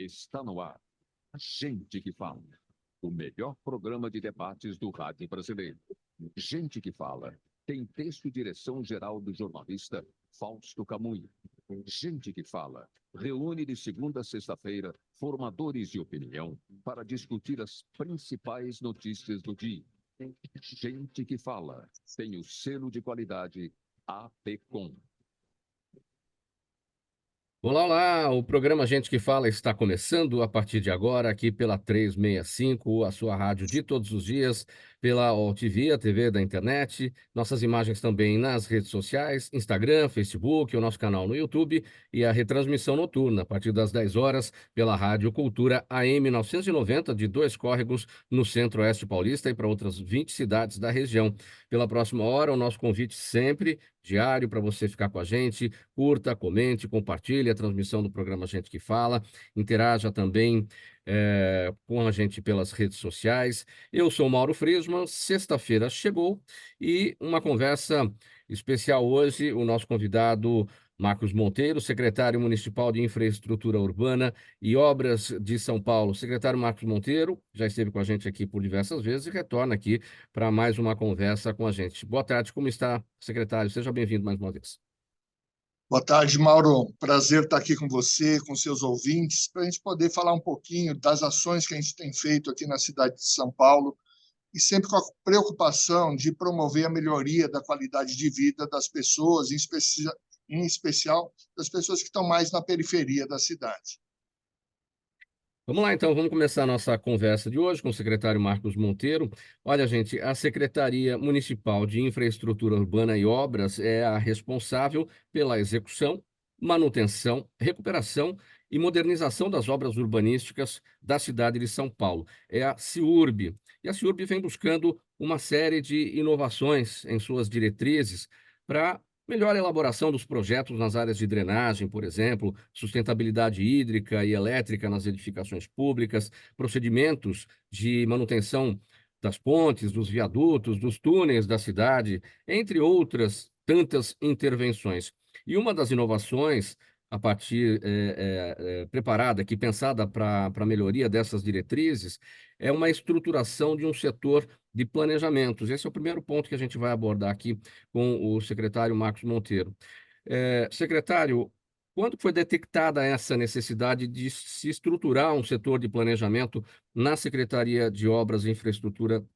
Está no ar. A Gente que Fala. O melhor programa de debates do rádio brasileiro. Gente que Fala. Tem texto e direção geral do jornalista Fausto Camunha. Gente que Fala. Reúne de segunda a sexta-feira formadores de opinião para discutir as principais notícias do dia. Gente que Fala. Tem o selo de qualidade APCOM. Olá, olá! O programa Gente que Fala está começando a partir de agora aqui pela 365, a sua rádio de todos os dias, pela OTV, a TV da internet, nossas imagens também nas redes sociais, Instagram, Facebook, o nosso canal no YouTube e a retransmissão noturna a partir das 10 horas pela Rádio Cultura AM 990 de Dois Córregos no Centro-Oeste Paulista e para outras 20 cidades da região. Pela próxima hora, o nosso convite sempre diário para você ficar com a gente, curta, comente, compartilhe a transmissão do programa Gente que Fala, interaja também com a gente pelas redes sociais. Eu sou Mauro Friesman, sexta-feira chegou e uma conversa especial hoje, o nosso convidado Marcos Monteiro, secretário municipal de Infraestrutura Urbana e Obras de São Paulo. Secretário Marcos Monteiro já esteve com a gente aqui por diversas vezes e retorna aqui para mais uma conversa com a gente. Boa tarde, como está, secretário? Seja bem-vindo mais uma vez. Boa tarde, Mauro. Prazer estar aqui com você, com seus ouvintes, para a gente poder falar um pouquinho das ações que a gente tem feito aqui na cidade de São Paulo e sempre com a preocupação de promover a melhoria da qualidade de vida das pessoas, em especial das pessoas que estão mais na periferia da cidade. Vamos lá, então, vamos começar a nossa conversa de hoje com o secretário Marcos Monteiro. Olha, gente, a Secretaria Municipal de Infraestrutura Urbana e Obras é a responsável pela execução, manutenção, recuperação e modernização das obras urbanísticas da cidade de São Paulo. É a CIURB. E a CIURB vem buscando uma série de inovações em suas diretrizes para melhor elaboração dos projetos nas áreas de drenagem, por exemplo, sustentabilidade hídrica e elétrica nas edificações públicas, procedimentos de manutenção das pontes, dos viadutos, dos túneis da cidade, entre outras tantas intervenções. E uma das inovações a partir preparada aqui, pensada para a melhoria dessas diretrizes, é uma estruturação de um setor de planejamentos. Esse é o primeiro ponto que a gente vai abordar aqui com o secretário Marcos Monteiro. Secretário, quando foi detectada essa necessidade de se estruturar um setor de planejamento na Secretaria de Obras e Infraestrutura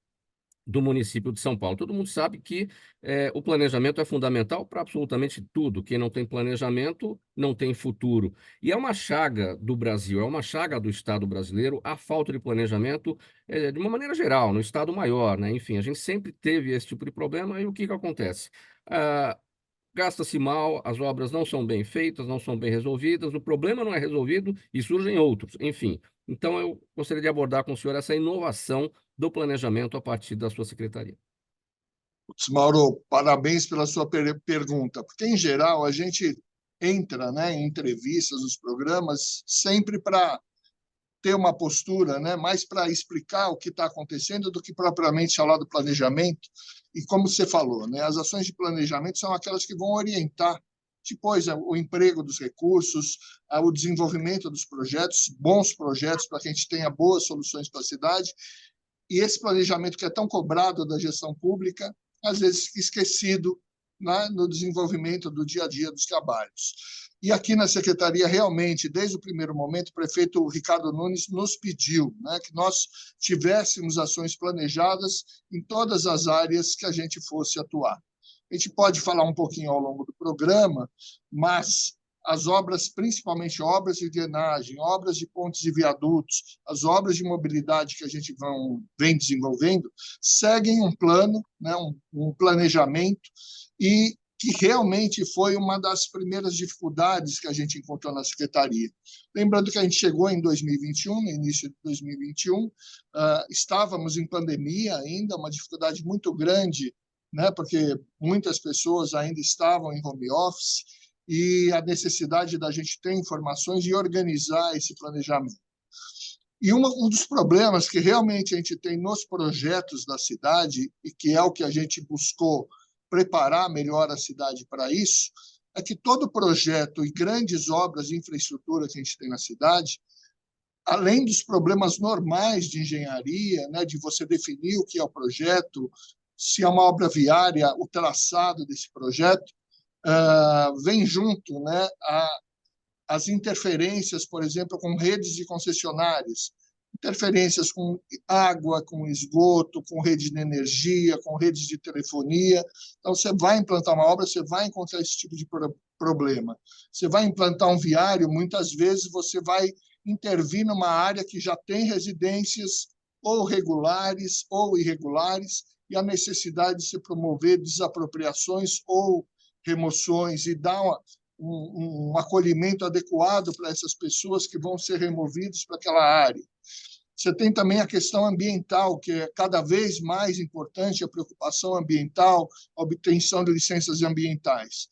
do município de São Paulo? Todo mundo sabe que o planejamento é fundamental para absolutamente tudo. Quem não tem planejamento não tem futuro. E é uma chaga do Brasil, é uma chaga do Estado brasileiro a falta de planejamento de uma maneira geral, no Estado maior, né? Enfim, a gente sempre teve esse tipo de problema e o que acontece? Gasta-se mal, as obras não são bem feitas, não são bem resolvidas, o problema não é resolvido e surgem outros, enfim. Então, eu gostaria de abordar com o senhor essa inovação do planejamento a partir da sua secretaria. Mauro, parabéns pela sua pergunta, porque, em geral, a gente entra, né, em entrevistas, nos programas, sempre para ter uma postura, né, mais para explicar o que está acontecendo do que propriamente falar do planejamento. E como você falou, né, as ações de planejamento são aquelas que vão orientar depois o emprego dos recursos, o desenvolvimento dos projetos, bons projetos para que a gente tenha boas soluções para a cidade. E esse planejamento que é tão cobrado da gestão pública, às vezes fica esquecido, né, no desenvolvimento do dia a dia dos trabalhos. E aqui na Secretaria, realmente, desde o primeiro momento, o prefeito Ricardo Nunes nos pediu, né, que nós tivéssemos ações planejadas em todas as áreas que a gente fosse atuar. A gente pode falar um pouquinho ao longo do programa, mas as obras, principalmente obras de drenagem, obras de pontes e viadutos, as obras de mobilidade que a gente vem desenvolvendo, seguem um plano, né, um planejamento, e que realmente foi uma das primeiras dificuldades que a gente encontrou na Secretaria. Lembrando que a gente chegou em 2021, no início de 2021, estávamos em pandemia ainda, uma dificuldade muito grande, né, porque muitas pessoas ainda estavam em home office, e a necessidade da gente ter informações e organizar esse planejamento. E um dos problemas que realmente a gente tem nos projetos da cidade, e que é o que a gente buscou preparar melhor a cidade para isso, é que todo projeto e grandes obras de infraestrutura que a gente tem na cidade além dos problemas normais de engenharia, né, de você definir o que é o projeto, se é uma obra viária, o traçado desse projeto, vem junto, né, as interferências, por exemplo, com redes de concessionárias, interferências com água, com esgoto, com rede de energia, com redes de telefonia. Então, você vai implantar uma obra, você vai encontrar esse tipo de problema. Você vai implantar um viário, muitas vezes você vai intervir numa área que já tem residências ou regulares ou irregulares, e a necessidade de se promover desapropriações ou remoções e dar um acolhimento adequado para essas pessoas que vão ser removidas para aquela área. Você tem também a questão ambiental, que é cada vez mais importante, a preocupação ambiental, a obtenção de licenças ambientais.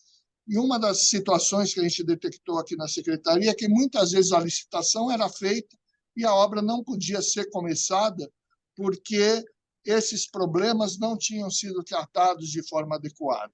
E uma das situações que a gente detectou aqui na Secretaria é que muitas vezes a licitação era feita e a obra não podia ser começada porque esses problemas não tinham sido tratados de forma adequada.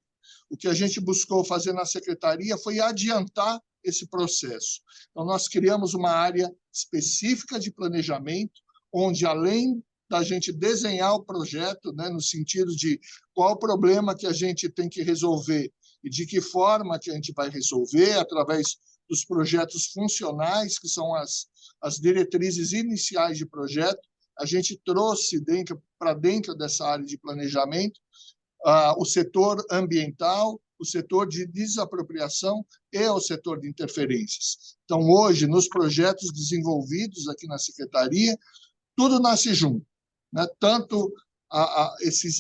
O que a gente buscou fazer na Secretaria foi adiantar esse processo. Então, nós criamos uma área específica de planejamento, onde, além da gente desenhar o projeto, né, no sentido de qual o problema que a gente tem que resolver e de que forma que a gente vai resolver, através dos projetos funcionais, que são as diretrizes iniciais de projeto, a gente trouxe para dentro dessa área de planejamento o setor ambiental, o setor de desapropriação e o setor de interferências. Então, hoje, nos projetos desenvolvidos aqui na Secretaria, tudo nasce junto, né? Tanto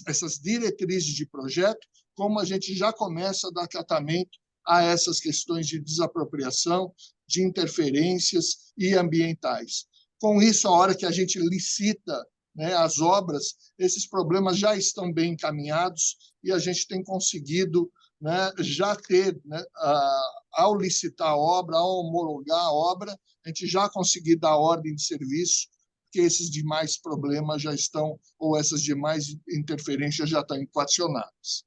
essas diretrizes de projeto, como a gente já começa a dar tratamento a essas questões de desapropriação, de interferências e ambientais. Com isso, a hora que a gente licita, né, as obras, esses problemas já estão bem encaminhados e a gente tem conseguido, né, já ter, né, ao licitar a obra, ao homologar a obra, a gente já conseguiu dar ordem de serviço, porque esses demais problemas já estão, ou essas demais interferências já estão equacionadas.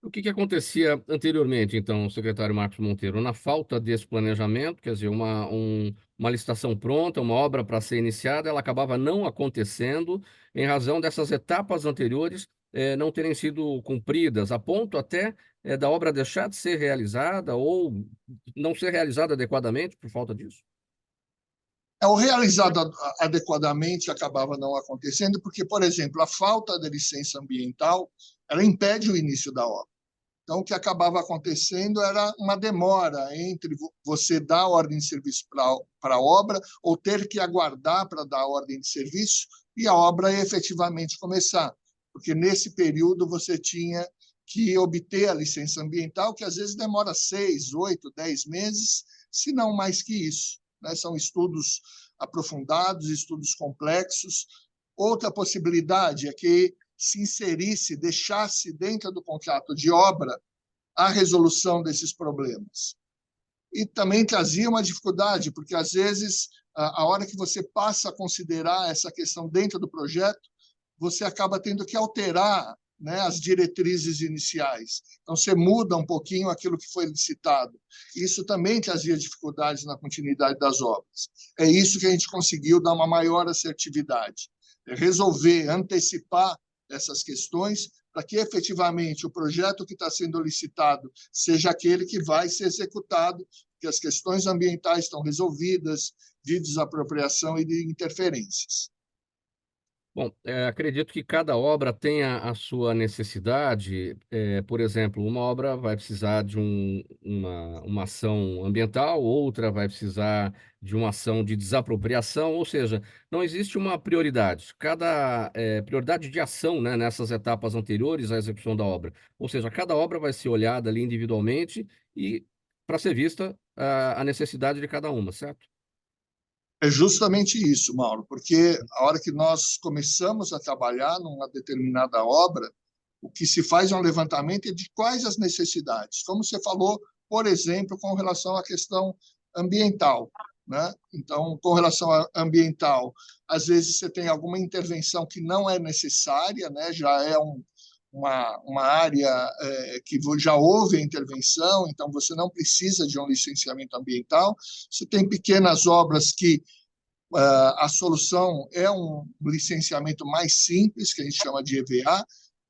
O que acontecia anteriormente, então, secretário Marcos Monteiro? Na falta desse planejamento, quer dizer, uma licitação pronta, uma obra para ser iniciada, ela acabava não acontecendo em razão dessas etapas anteriores não terem sido cumpridas, a ponto até da obra deixar de ser realizada ou não ser realizada adequadamente por falta disso? O realizado adequadamente acabava não acontecendo porque, por exemplo, a falta de licença ambiental ela impede o início da obra. Então, o que acabava acontecendo era uma demora entre você dar a ordem de serviço para a obra ou ter que aguardar para dar a ordem de serviço e a obra efetivamente começar. Porque, nesse período, você tinha que obter a licença ambiental, que às vezes demora 6, 8, 10 meses, se não mais que isso, né? São estudos aprofundados, estudos complexos. Outra possibilidade é que se inserisse, deixasse dentro do contrato de obra a resolução desses problemas. E também trazia uma dificuldade, porque, às vezes, a hora que você passa a considerar essa questão dentro do projeto, você acaba tendo que alterar, né, as diretrizes iniciais. Então, você muda um pouquinho aquilo que foi licitado. Isso também trazia dificuldades na continuidade das obras. É isso que a gente conseguiu dar uma maior assertividade, resolver, antecipar essas questões para que, efetivamente, o projeto que está sendo licitado seja aquele que vai ser executado, que as questões ambientais estão resolvidas, de desapropriação e de interferências. Bom, acredito que cada obra tenha a sua necessidade. Por exemplo, uma obra vai precisar de uma ação ambiental, outra vai precisar de uma ação de desapropriação, ou seja, não existe uma prioridade. Cada prioridade de ação, né, nessas etapas anteriores à execução da obra. Ou seja, cada obra vai ser olhada ali individualmente e para ser vista a necessidade de cada uma, certo? É justamente isso, Mauro, porque a hora que nós começamos a trabalhar numa determinada obra, o que se faz é um levantamento de quais as necessidades. Como você falou, por exemplo, com relação à questão ambiental, né? Então, com relação à ambiental, às vezes você tem alguma intervenção que não é necessária, né? Já é uma área que já houve a intervenção, então você não precisa de um licenciamento ambiental. Você tem pequenas obras que A solução é um licenciamento mais simples, que a gente chama de EVA,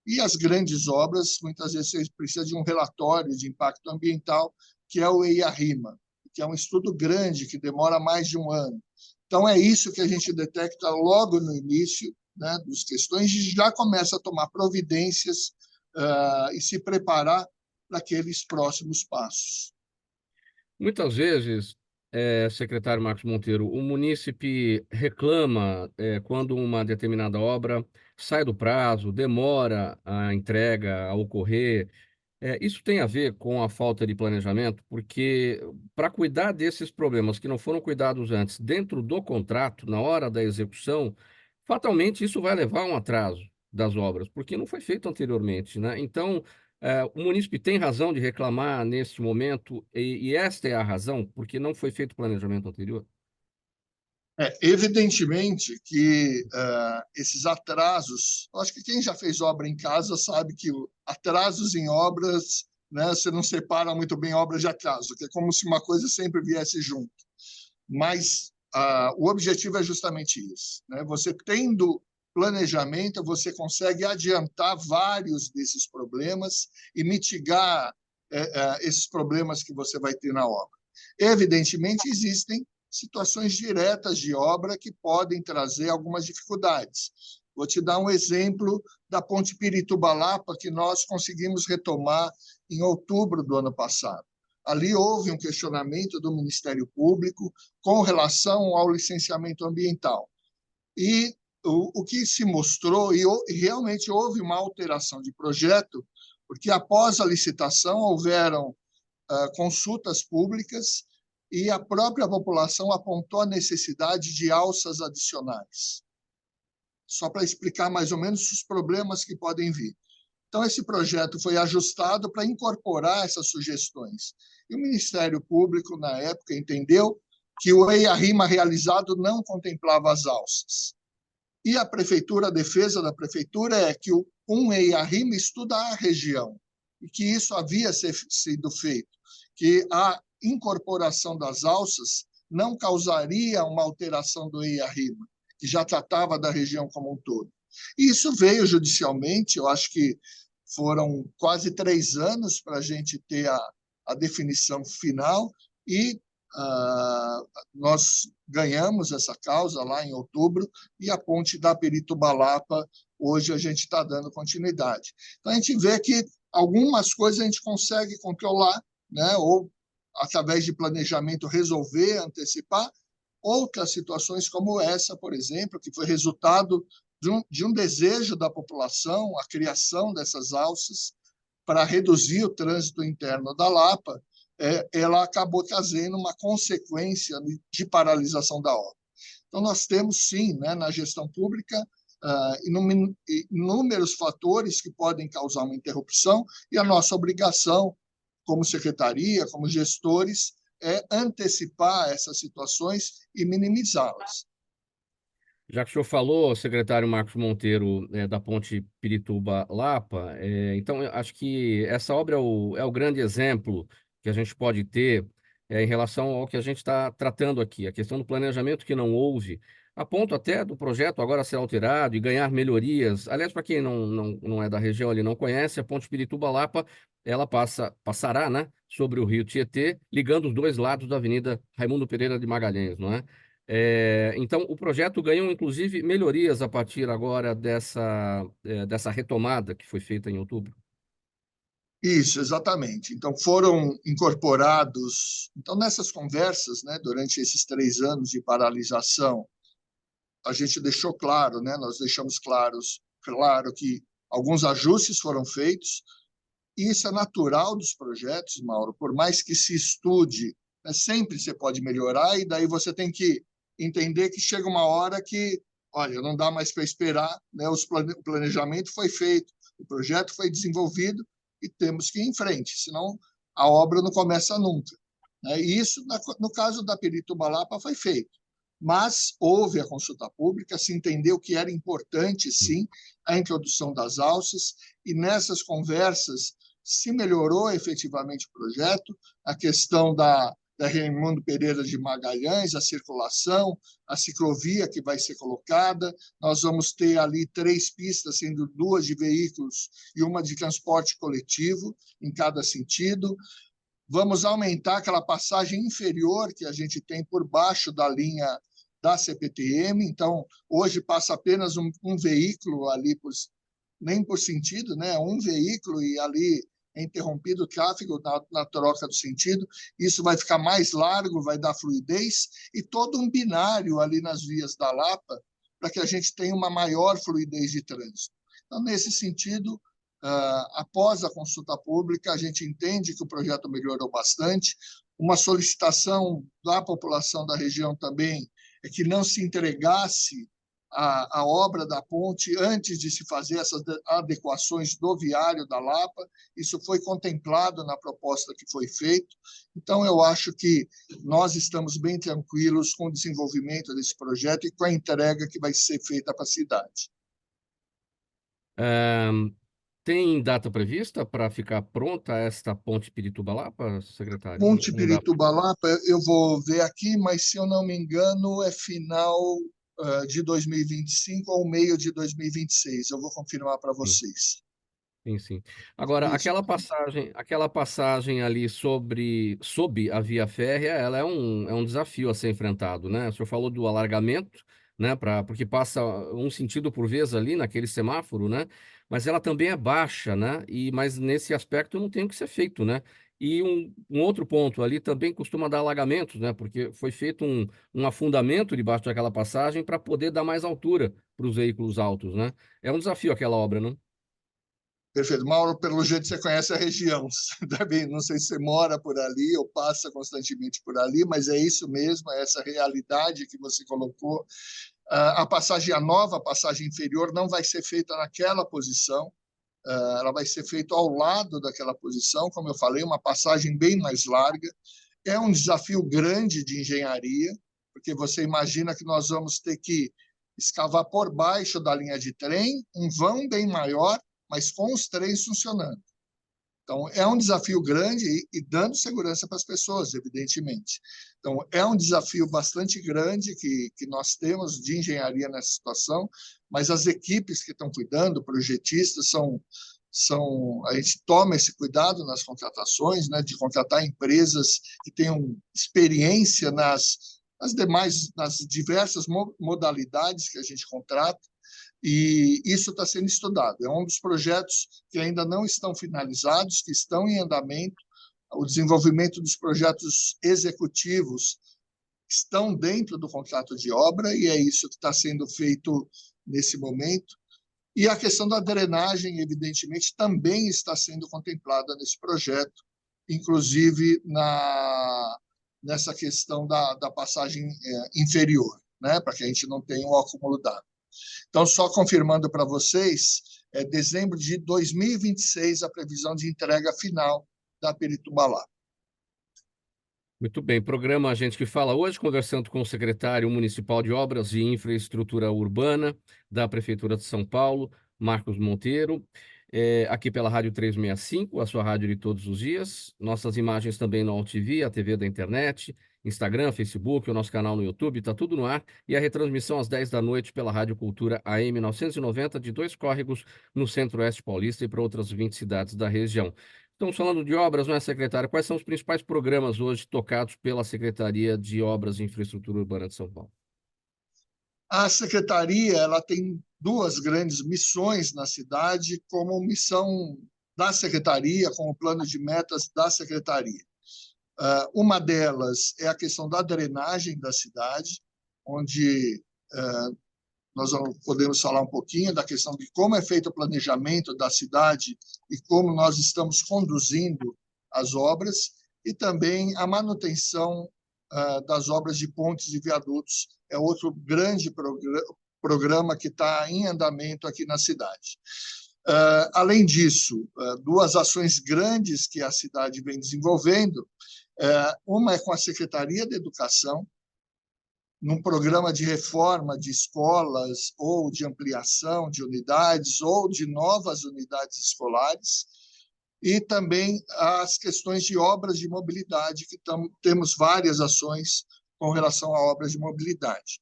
e as grandes obras, muitas vezes, você precisa de um relatório de impacto ambiental, que é o EIA-RIMA, que é um estudo grande, que demora mais de um ano. Então, é isso que a gente detecta logo no início, né, das questões, e já começa a tomar providências e se preparar para aqueles próximos passos. Muitas vezes, secretário Marcos Monteiro, o munícipe reclama quando uma determinada obra sai do prazo, demora a entrega a ocorrer. Isso tem a ver com a falta de planejamento, porque para cuidar desses problemas que não foram cuidados antes dentro do contrato, na hora da execução, fatalmente isso vai levar a um atraso das obras, porque não foi feito anteriormente, né? Então, o munícipe tem razão de reclamar neste momento, e esta é a razão, porque não foi feito planejamento anterior? Evidentemente que esses atrasos, acho que quem já fez obra em casa sabe que atrasos em obras, né, você não separa muito bem obra de atraso, que é como se uma coisa sempre viesse junto. Mas o objetivo é justamente isso, né? Você tendo planejamento, você consegue adiantar vários desses problemas e mitigar esses problemas que você vai ter na obra. Evidentemente, existem situações diretas de obra que podem trazer algumas dificuldades. Vou te dar um exemplo da Ponte Pirituba-Lapa, que nós conseguimos retomar em outubro do ano passado. Ali houve um questionamento do Ministério Público com relação ao licenciamento ambiental. E o que se mostrou, e realmente houve uma alteração de projeto, porque após a licitação houveram consultas públicas e a própria população apontou a necessidade de alças adicionais. Só para explicar mais ou menos os problemas que podem vir. Então, esse projeto foi ajustado para incorporar essas sugestões. E o Ministério Público, na época, entendeu que o EIA-RIMA realizado não contemplava as alças. E a defesa da prefeitura é que um EIA-RIMA estuda a região, e que isso havia sido feito, que a incorporação das alças não causaria uma alteração do EIA-RIMA, que já tratava da região como um todo. E isso veio judicialmente, eu acho que foram quase 3 anos para a gente ter a definição final, e nós ganhamos essa causa lá em outubro, e a ponte da Pirituba-Lapa, hoje a gente está dando continuidade. Então, a gente vê que algumas coisas a gente consegue controlar, né, ou através de planejamento resolver, antecipar. Outras situações como essa, por exemplo, que foi resultado de um desejo da população, a criação dessas alças para reduzir o trânsito interno da Lapa, ela acabou trazendo uma consequência de paralisação da obra. Então, nós temos, sim, né, na gestão pública, inúmeros fatores que podem causar uma interrupção, e a nossa obrigação, como secretaria, como gestores, é antecipar essas situações e minimizá-las. Já que o senhor falou, secretário Marcos Monteiro, da Ponte Pirituba-Lapa, então eu acho que essa obra é o grande exemplo que a gente pode ter em relação ao que a gente está tratando aqui, a questão do planejamento que não houve, a ponto até do projeto agora ser alterado e ganhar melhorias. Aliás, para quem não é da região ali, não conhece, a Ponte Pirituba-Lapa, ela passará, né, sobre o rio Tietê, ligando os dois lados da Avenida Raimundo Pereira de Magalhães, não é? Então, o projeto ganhou, inclusive, melhorias a partir agora dessa retomada que foi feita em outubro. Isso, exatamente. Então, foram incorporados... Então, nessas conversas, né, durante esses 3 anos de paralisação, a gente deixou claro, né, nós deixamos claro que alguns ajustes foram feitos, e isso é natural dos projetos, Mauro, por mais que se estude, né, sempre você pode melhorar, e daí você tem que entender que chega uma hora que, olha, não dá mais para esperar, né? O planejamento foi feito, o projeto foi desenvolvido e temos que ir em frente, senão a obra não começa nunca, né? E isso, no caso da Pirituba-Lapa, foi feito. Mas houve a consulta pública, se entendeu que era importante, sim, a introdução das alças, e nessas conversas se melhorou efetivamente o projeto, a questão da da Raimundo Pereira de Magalhães, a circulação, a ciclovia que vai ser colocada. Nós vamos ter ali 3 pistas, sendo 2 de veículos e uma de transporte coletivo, em cada sentido. Vamos aumentar aquela passagem inferior que a gente tem por baixo da linha da CPTM. Então, hoje passa apenas um veículo ali, nem por sentido, né? Um veículo e ali é interrompido o tráfego na troca do sentido. Isso vai ficar mais largo, vai dar fluidez e todo um binário ali nas vias da Lapa para que a gente tenha uma maior fluidez de trânsito. Então, nesse sentido, após a consulta pública, a gente entende que o projeto melhorou bastante. Uma solicitação da população da região também é que não se entregasse a obra da ponte antes de se fazer essas adequações do viário da Lapa. Isso foi contemplado na proposta que foi feita. Então, eu acho que nós estamos bem tranquilos com o desenvolvimento desse projeto e com a entrega que vai ser feita para a cidade. Tem data prevista para ficar pronta esta ponte Pirituba-Lapa, secretário? Ponte Pirituba-Lapa, eu vou ver aqui, mas se eu não me engano, é final de 2025 ou meio de 2026. Eu vou confirmar para vocês. Sim. Agora, aquela passagem ali sob a via férrea, ela é um desafio a ser enfrentado, né? O senhor falou do alargamento, né? Porque passa um sentido por vez ali naquele semáforo, né? Mas ela também é baixa, né? Mas nesse aspecto não tem o que ser feito, né? E um outro ponto ali também costuma dar alagamentos, né? Porque foi feito um afundamento debaixo daquela passagem para poder dar mais altura para os veículos altos, né? É um desafio aquela obra, não? Perfeito. Mauro, pelo jeito você conhece a região. Não sei se você mora por ali ou passa constantemente por ali, mas é isso mesmo, é essa realidade que você colocou. A nova passagem inferior não vai ser feita naquela posição, ela vai ser feita ao lado daquela posição, como eu falei, uma passagem bem mais larga. É um desafio grande de engenharia, porque você imagina que nós vamos ter que escavar por baixo da linha de trem, um vão bem maior, mas com os trens funcionando. Então, é um desafio grande e dando segurança para as pessoas, evidentemente. Então, é um desafio bastante grande que nós temos de engenharia nessa situação, mas as equipes que estão cuidando, projetistas, a gente toma esse cuidado nas contratações, né, de contratar empresas que tenham experiência nas diversas modalidades que a gente contrata, e isso está sendo estudado. É um dos projetos que ainda não estão finalizados, que estão em andamento. O desenvolvimento dos projetos executivos estão dentro do contrato de obra, e é isso que está sendo feito nesse momento. E a questão da drenagem, evidentemente, também está sendo contemplada nesse projeto, inclusive nessa questão da passagem inferior, né, para que a gente não tenha um acúmulo d'água. Então, só confirmando para vocês, é dezembro de 2026 a previsão de entrega final da Pirituba-Lapa. Muito bem, programa A Gente que Fala hoje, conversando com o secretário municipal de Obras e Infraestrutura Urbana da Prefeitura de São Paulo, Marcos Monteiro, aqui pela Rádio 365, a sua rádio de todos os dias. Nossas imagens também no AltV, a TV da internet, Instagram, Facebook, o nosso canal no YouTube, está tudo no ar. E a retransmissão às 10 da noite pela Rádio Cultura AM 990, de 2 córregos, no Centro-Oeste Paulista e para outras 20 cidades da região. Estamos falando de obras, não é, secretário? Quais são os principais programas hoje tocados pela Secretaria de Obras e Infraestrutura Urbana de São Paulo? A secretaria ela tem 2 grandes missões na cidade, como missão da secretaria, como plano de metas da secretaria. Uma delas é a questão da drenagem da cidade, onde nós podemos falar um pouquinho da questão de como é feito o planejamento da cidade e como nós estamos conduzindo as obras, e também a manutenção das obras de pontes e viadutos. É outro grande programa que está em andamento aqui na cidade. Além disso, 2 ações grandes que a cidade vem desenvolvendo. Uma é com a Secretaria de Educação, num programa de reforma de escolas ou de ampliação de unidades ou de novas unidades escolares. e também as questões de obras de mobilidade, que temos várias ações com relação a obras de mobilidade.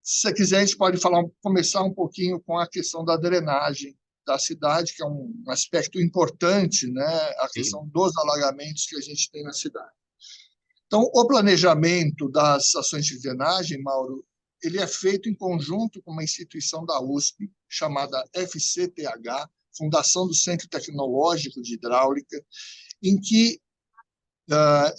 Se você quiser, a gente pode começar um pouquinho com a questão da drenagem da cidade, que é um aspecto importante, né? A questão dos alagamentos que a gente tem na cidade. Então, o planejamento das ações de drenagem, Mauro, ele é feito em conjunto com uma instituição da USP, chamada FCTH, Fundação do Centro Tecnológico de Hidráulica, em que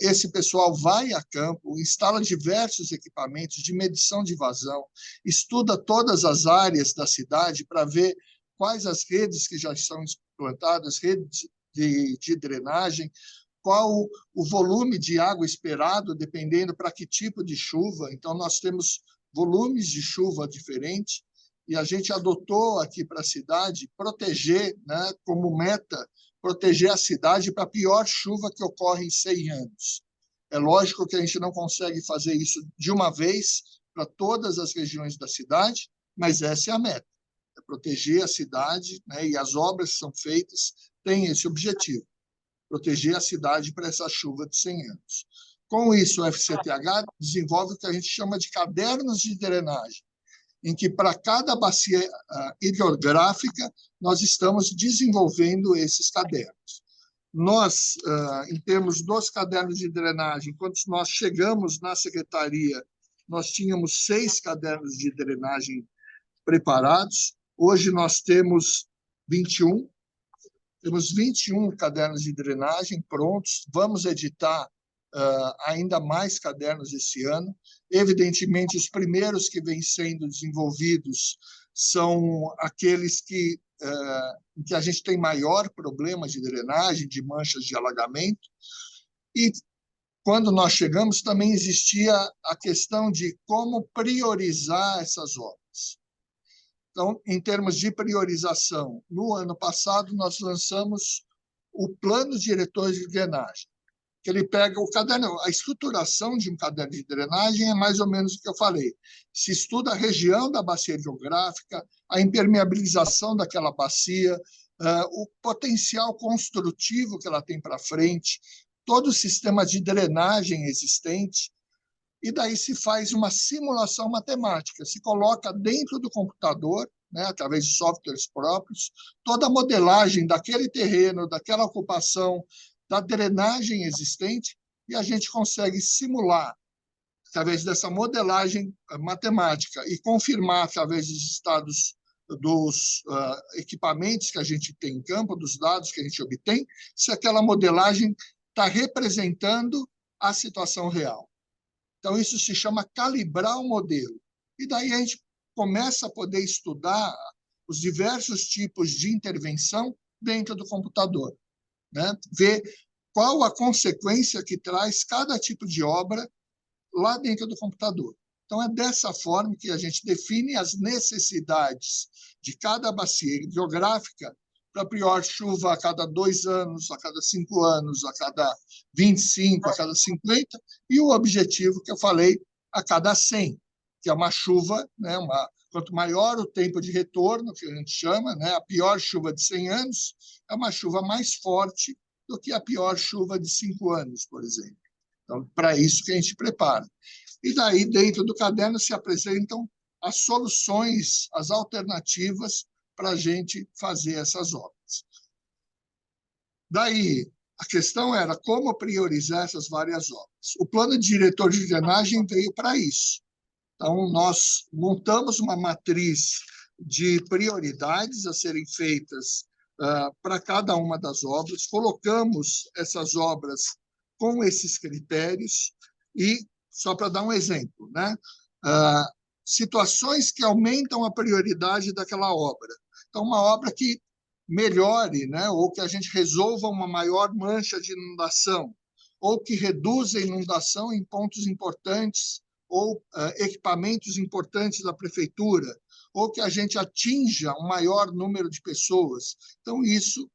esse pessoal vai a campo, instala diversos equipamentos de medição de vazão, estuda todas as áreas da cidade para ver quais as redes que já estão implantadas, redes de drenagem, qual o volume de água esperado, dependendo para que tipo de chuva. Então, nós temos volumes de chuva diferentes, e a gente adotou aqui para a cidade proteger, né, como meta, proteger a cidade para a pior chuva que ocorre em 100 anos. É lógico que a gente não consegue fazer isso de uma vez para todas as regiões da cidade, mas essa é a meta, é proteger a cidade, né, e as obras que são feitas têm esse objetivo, proteger a cidade para essa chuva de 100 anos. Com isso, o FCTH desenvolve o que a gente chama de cadernos de drenagem, em que para cada bacia hidrográfica nós estamos desenvolvendo esses cadernos. Nós, em termos dos cadernos de drenagem, quando nós chegamos na secretaria, nós tínhamos 6 cadernos de drenagem preparados. Hoje nós temos 21. Temos 21 cadernos de drenagem prontos. Vamos editar ainda mais cadernos esse ano. Evidentemente, os primeiros que vêm sendo desenvolvidos são aqueles em que a gente tem maior problema de drenagem, de manchas de alagamento. E, quando nós chegamos, também existia a questão de como priorizar essas obras. Então, em termos de priorização, no ano passado, nós lançamos o Plano Diretor de Drenagem, que ele pega o caderno, a estruturação de um caderno de drenagem é mais ou menos o que eu falei. Se estuda a região da bacia geográfica, a impermeabilização daquela bacia, o potencial construtivo que ela tem para frente, todo o sistema de drenagem existente, e daí se faz uma simulação matemática, se coloca dentro do computador, né, através de softwares próprios, toda a modelagem daquele terreno, daquela ocupação, da drenagem existente, e a gente consegue simular, através dessa modelagem matemática, e confirmar, através dos estados dos equipamentos que a gente tem em campo, dos dados que a gente obtém, se aquela modelagem está representando a situação real. Então, isso se chama calibrar o modelo. E daí a gente começa a poder estudar os diversos tipos de intervenção dentro do computador, né? Ver qual a consequência que traz cada tipo de obra lá dentro do computador. Então, é dessa forma que a gente define as necessidades de cada bacia hidrográfica para a pior chuva a cada 2 anos, a cada 5 anos, a cada 25, a cada 50, e o objetivo que eu falei, a cada 100, que é uma chuva, né, quanto maior o tempo de retorno, que a gente chama, né, a pior chuva de 100 anos é uma chuva mais forte do que a pior chuva de 5 anos, por exemplo. Então, para isso que a gente prepara. E daí, dentro do caderno, se apresentam as soluções, as alternativas para a gente fazer essas obras. Daí, a questão era como priorizar essas várias obras. O plano diretor de drenagem veio para isso. Então, nós montamos uma matriz de prioridades a serem feitas para cada uma das obras, colocamos essas obras com esses critérios e, só para dar um exemplo, né? Situações que aumentam a prioridade daquela obra. Então, uma obra que melhore, né, ou que a gente resolva uma maior mancha de inundação, ou que reduza a inundação em pontos importantes, ou equipamentos importantes da prefeitura, ou que a gente atinja um maior número de pessoas. Então, isso,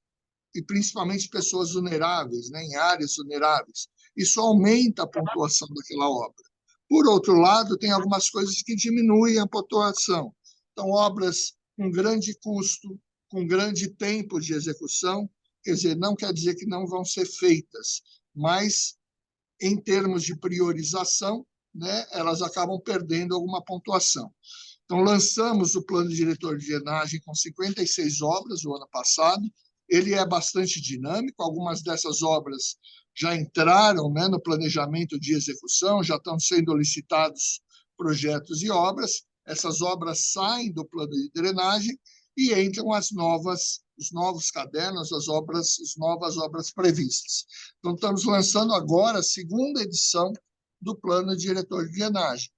e principalmente pessoas vulneráveis, né, em áreas vulneráveis, isso aumenta a pontuação daquela obra. Por outro lado, tem algumas coisas que diminuem a pontuação. Então, obras com grande custo, com grande tempo de execução, quer dizer, não quer dizer que não vão ser feitas, mas em termos de priorização, né, elas acabam perdendo alguma pontuação. Então, lançamos o plano diretor de drenagem com 56 obras o ano passado. Ele é bastante dinâmico, algumas dessas obras já entraram, né, no planejamento de execução, já estão sendo licitados projetos e obras. Essas obras saem do plano de drenagem e entram os novos cadernos, as novas obras previstas. Então, estamos lançando agora a segunda edição do plano diretor de drenagem.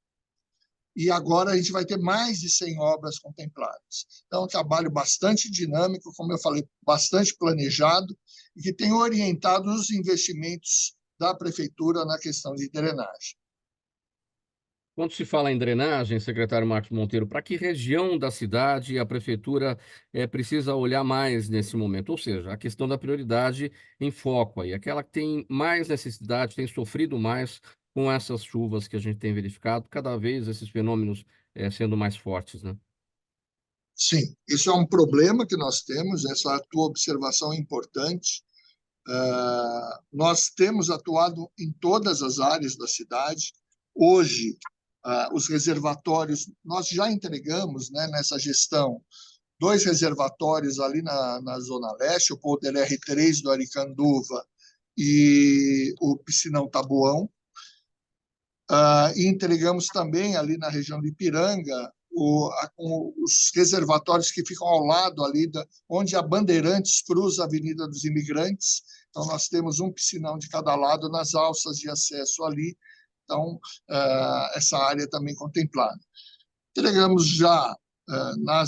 E agora a gente vai ter mais de 100 obras contempladas. Então, é um trabalho bastante dinâmico, como eu falei, bastante planejado, e que tem orientado os investimentos da prefeitura na questão de drenagem. Quando se fala em drenagem, secretário Marcos Monteiro, para que região da cidade a prefeitura precisa olhar mais nesse momento? Ou seja, a questão da prioridade em foco aí, aquela que tem mais necessidade, tem sofrido mais com essas chuvas que a gente tem verificado, cada vez esses fenômenos sendo mais fortes, né? Sim, isso é um problema que nós temos, essa tua observação é importante. Nós temos atuado em todas as áreas da cidade. Hoje, os reservatórios, nós já entregamos, né, nessa gestão, 2 reservatórios ali na Zona Leste, o Polder R3 do Aricanduva e o Piscinão Taboão. E entregamos também ali na região de Ipiranga os reservatórios que ficam ao lado ali, onde a Bandeirantes cruza a Avenida dos Imigrantes. Então, nós temos um piscinão de cada lado nas alças de acesso ali. Então, essa área também contemplada. Entregamos já, na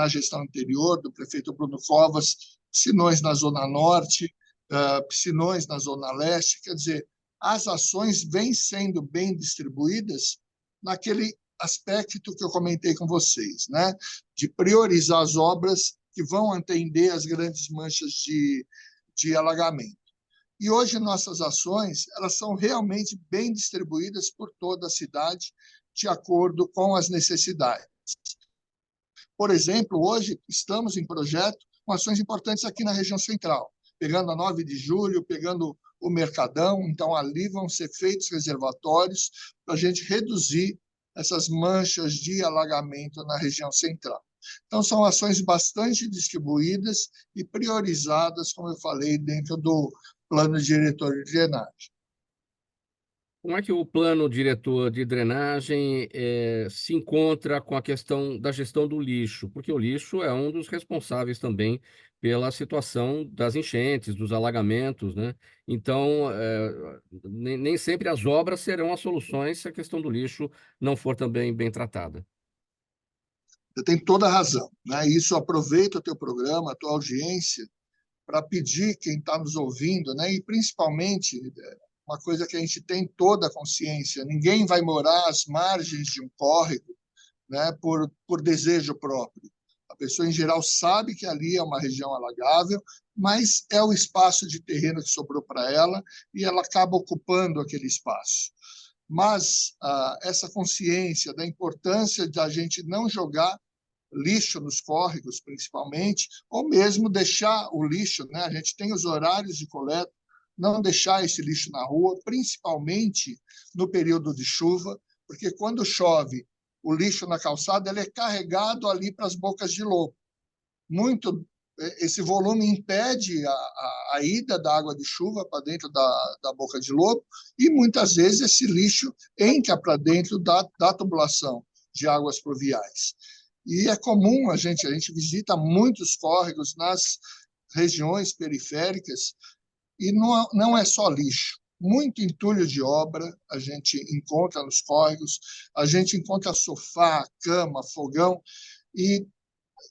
gestão anterior do prefeito Bruno Covas, piscinões na Zona Norte, piscinões na Zona Leste, quer dizer, as ações vêm sendo bem distribuídas naquele aspecto que eu comentei com vocês, né? De priorizar as obras que vão atender as grandes manchas de alagamento. E hoje nossas ações elas são realmente bem distribuídas por toda a cidade, de acordo com as necessidades. Por exemplo, hoje estamos em projeto com ações importantes aqui na região central, pegando a 9 de julho, pegando o Mercadão, então ali vão ser feitos reservatórios para a gente reduzir essas manchas de alagamento na região central. Então, são ações bastante distribuídas e priorizadas, como eu falei, dentro do plano diretor de drenagem. Como é que o plano diretor de drenagem se encontra com a questão da gestão do lixo? Porque o lixo é um dos responsáveis também pela situação das enchentes, dos alagamentos, né? Então, nem sempre as obras serão as soluções se a questão do lixo não for também bem tratada. Você tem toda a razão, né? Isso aproveita o teu programa, a tua audiência, para pedir quem está nos ouvindo, né? E principalmente uma coisa que a gente tem toda a consciência: ninguém vai morar às margens de um córrego, né, por desejo próprio. A pessoa, em geral, sabe que ali é uma região alagável, mas é o espaço de terreno que sobrou para ela e ela acaba ocupando aquele espaço. Mas essa consciência da importância da gente não jogar lixo nos córregos, principalmente, ou mesmo deixar o lixo, né? A gente tem os horários de coleta, não deixar esse lixo na rua, principalmente no período de chuva, porque quando chove, o lixo na calçada ele é carregado ali para as bocas de lobo. Esse volume impede a ida da água de chuva para dentro da boca de lobo e muitas vezes esse lixo entra para dentro da tubulação de águas pluviais. E é comum, a gente visita muitos córregos nas regiões periféricas e não é só lixo. Muito entulho de obra a gente encontra nos córregos, a gente encontra sofá, cama, fogão, e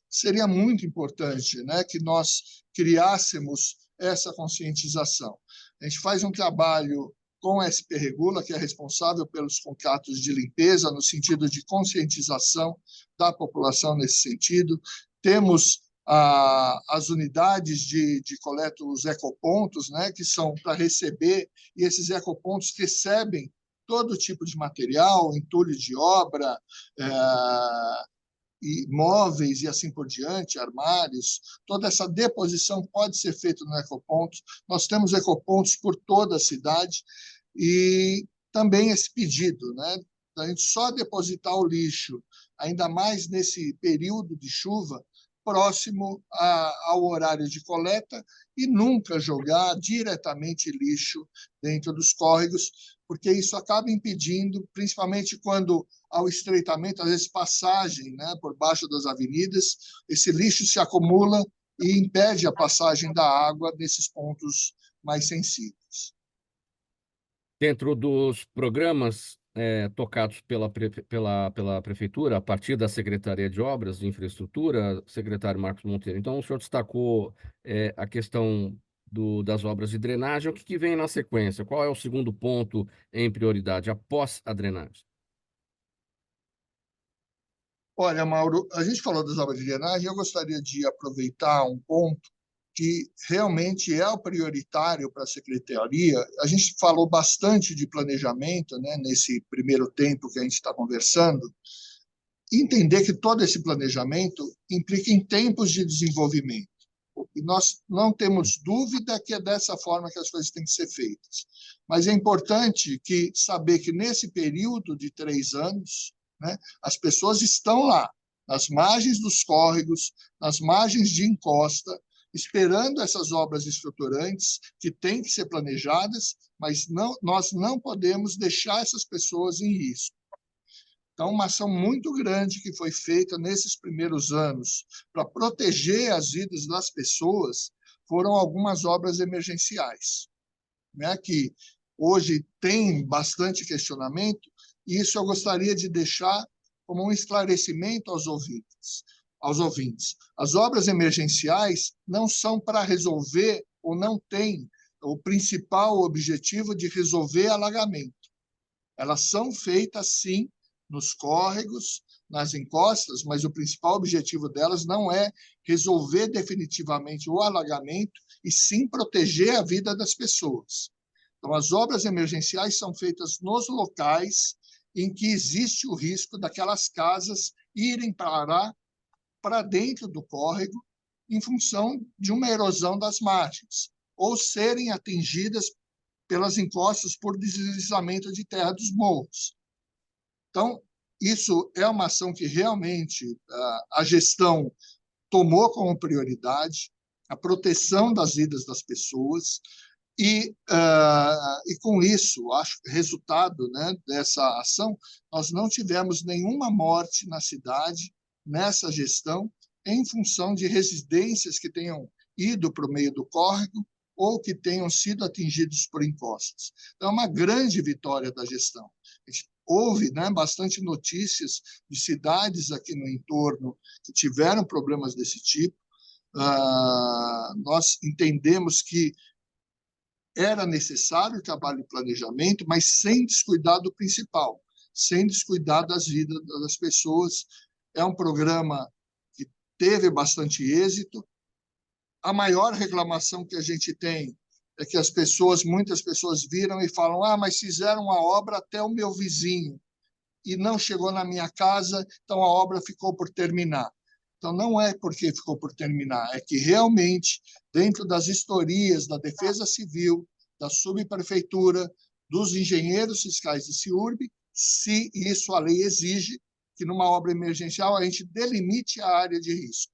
seria muito importante, né, que nós criássemos essa conscientização. A gente faz um trabalho com a SP Regula, que é responsável pelos contratos de limpeza, no sentido de conscientização da população nesse sentido. Temos as unidades de coleta, os ecopontos, né, que são para receber, e esses ecopontos recebem todo tipo de material, entulho de obra, e móveis e assim por diante, armários, toda essa deposição pode ser feita no ecoponto. Nós temos ecopontos por toda a cidade e também esse pedido, né? A gente só depositar o lixo, ainda mais nesse período de chuva, próximo ao horário de coleta e nunca jogar diretamente lixo dentro dos córregos, porque isso acaba impedindo, principalmente quando há o estreitamento, às vezes passagem, né, por baixo das avenidas, esse lixo se acumula e impede a passagem da água nesses pontos mais sensíveis. Dentro dos programas tocados pela Prefeitura, a partir da Secretaria de Obras de Infraestrutura, secretário Marcos Monteiro. Então, o senhor destacou a questão das obras de drenagem. O que vem na sequência? Qual é o segundo ponto em prioridade após a drenagem? Olha, Mauro, a gente falou das obras de drenagem, eu gostaria de aproveitar um ponto que realmente é o prioritário para a Secretaria. A gente falou bastante de planejamento, né, nesse primeiro tempo que a gente está conversando, entender que todo esse planejamento implica em tempos de desenvolvimento. E nós não temos dúvida que é dessa forma que as coisas têm que ser feitas. Mas é importante saber que nesse período de 3 anos, né, as pessoas estão lá, nas margens dos córregos, nas margens de encosta, esperando essas obras estruturantes que têm que ser planejadas, mas nós não podemos deixar essas pessoas em risco. Então, uma ação muito grande que foi feita nesses primeiros anos para proteger as vidas das pessoas foram algumas obras emergenciais, né, que hoje tem bastante questionamento, e isso eu gostaria de deixar como um esclarecimento aos ouvintes. As obras emergenciais não são para resolver ou não têm o principal objetivo de resolver alagamento. Elas são feitas, sim, nos córregos, nas encostas, mas o principal objetivo delas não é resolver definitivamente o alagamento, e sim proteger a vida das pessoas. Então, as obras emergenciais são feitas nos locais em que existe o risco daquelas casas irem parar para dentro do córrego em função de uma erosão das margens, ou serem atingidas pelas encostas por deslizamento de terra dos morros. Então, isso é uma ação que realmente a gestão tomou como prioridade, a proteção das vidas das pessoas, e com isso, acho que resultado, né, dessa ação, nós não tivemos nenhuma morte na cidade nessa gestão em função de residências que tenham ido para o meio do córrego ou que tenham sido atingidos por encostas. Então, é uma grande vitória da gestão. Houve, né, bastante notícias de cidades aqui no entorno que tiveram problemas desse tipo. Nós entendemos que era necessário o trabalho de planejamento, mas sem descuidar do principal, sem descuidar das vidas das pessoas. É um programa que teve bastante êxito. A maior reclamação que a gente tem é que muitas pessoas viram e falam: mas fizeram uma obra até o meu vizinho e não chegou na minha casa, então a obra ficou por terminar. Então, não é porque ficou por terminar, é que realmente, dentro das historias da Defesa Civil, da Subprefeitura, dos engenheiros fiscais de CIURB, se isso a lei exige, que numa obra emergencial a gente delimite a área de risco.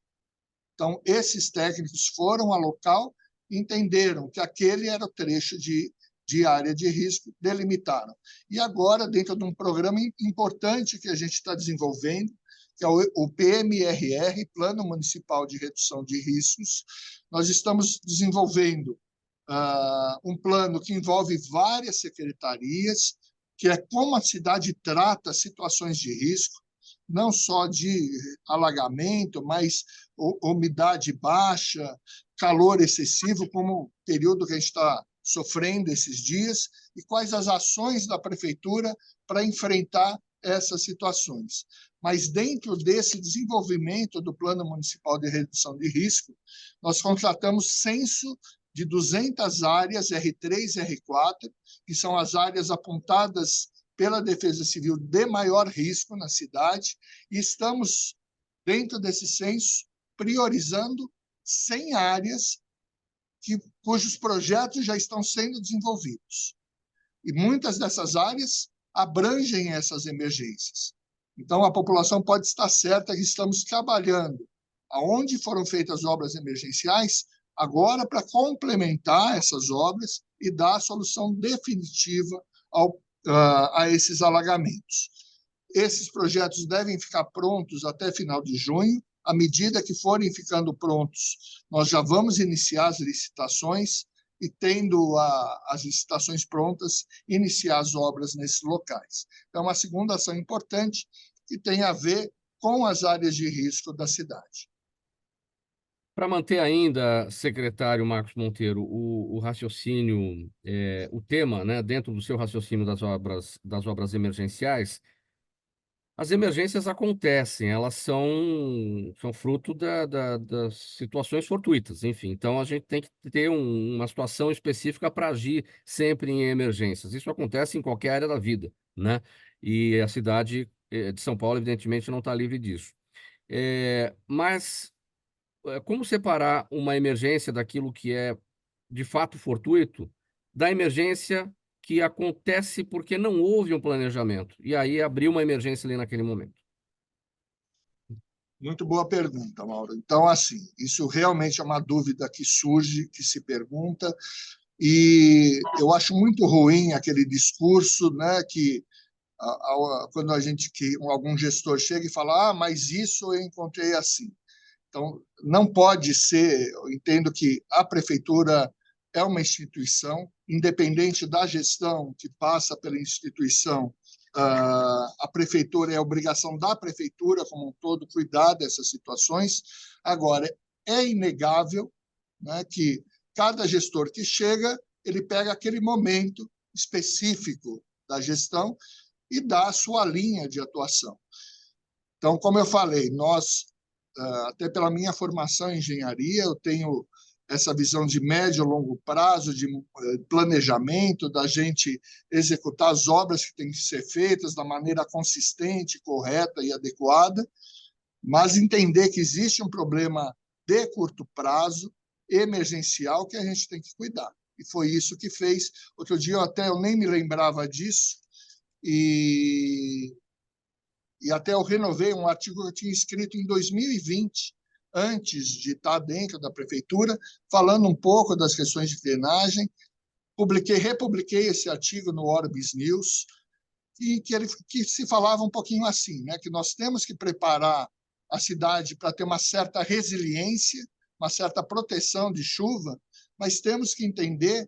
Então, esses técnicos foram ao local, entenderam que aquele era o trecho de área de risco, delimitaram. E agora, dentro de um programa importante que a gente está desenvolvendo, que é o PMRR, Plano Municipal de Redução de Riscos, nós estamos desenvolvendo um plano que envolve várias secretarias, que é como a cidade trata situações de risco, não só de alagamento, mas umidade baixa, calor excessivo, como o período que a gente está sofrendo esses dias, e quais as ações da prefeitura para enfrentar essas situações. Mas dentro desse desenvolvimento do Plano Municipal de Redução de Risco, nós contratamos censo de 200 áreas R3 e R4, que são as áreas apontadas pela Defesa Civil de maior risco na cidade, e estamos dentro desse censo, priorizando 100 áreas cujos projetos já estão sendo desenvolvidos. E muitas dessas áreas abrangem essas emergências. Então, a população pode estar certa que estamos trabalhando aonde foram feitas obras emergenciais, agora para complementar essas obras e dar a solução definitiva a esses alagamentos. Esses projetos devem ficar prontos até final de junho. À medida que forem ficando prontos, nós já vamos iniciar as licitações e, tendo as licitações prontas, iniciar as obras nesses locais. Então, uma segunda ação importante que tem a ver com as áreas de risco da cidade. Para manter ainda, secretário Marcos Monteiro, o raciocínio, o tema, né, dentro do seu raciocínio das obras emergenciais, as emergências acontecem, elas são fruto das situações fortuitas, enfim. Então, a gente tem que ter uma situação específica para agir sempre em emergências. Isso acontece em qualquer área da vida, né? E a cidade de São Paulo, evidentemente, não está livre disso. Mas como separar uma emergência daquilo que é de fato fortuito da emergência que acontece porque não houve um planejamento e aí abriu uma emergência ali naquele momento? Muito boa pergunta, Mauro. Então, assim, isso realmente é uma dúvida que surge, que se pergunta, e eu acho muito ruim aquele discurso, né, que quando algum gestor chega e fala, mas isso eu encontrei assim. Então, não pode ser, eu entendo que a prefeitura é uma instituição, independente da gestão que passa pela instituição, a prefeitura é a obrigação da prefeitura, como um todo, cuidar dessas situações. Agora, é inegável, né, que cada gestor que chega, ele pega aquele momento específico da gestão e dá a sua linha de atuação. Então, como eu falei, nós, até pela minha formação em engenharia, eu tenho essa visão de médio e longo prazo, de planejamento, da gente executar as obras que têm que ser feitas da maneira consistente, correta e adequada, mas entender que existe um problema de curto prazo, emergencial, que a gente tem que cuidar. E foi isso que fez. Outro dia eu nem me lembrava disso, e até eu renovei um artigo que eu tinha escrito em 2020, antes de estar dentro da prefeitura, falando um pouco das questões de drenagem. Republiquei esse artigo no Orbis News, e que se falava um pouquinho assim, né, que nós temos que preparar a cidade para ter uma certa resiliência, uma certa proteção de chuva, mas temos que entender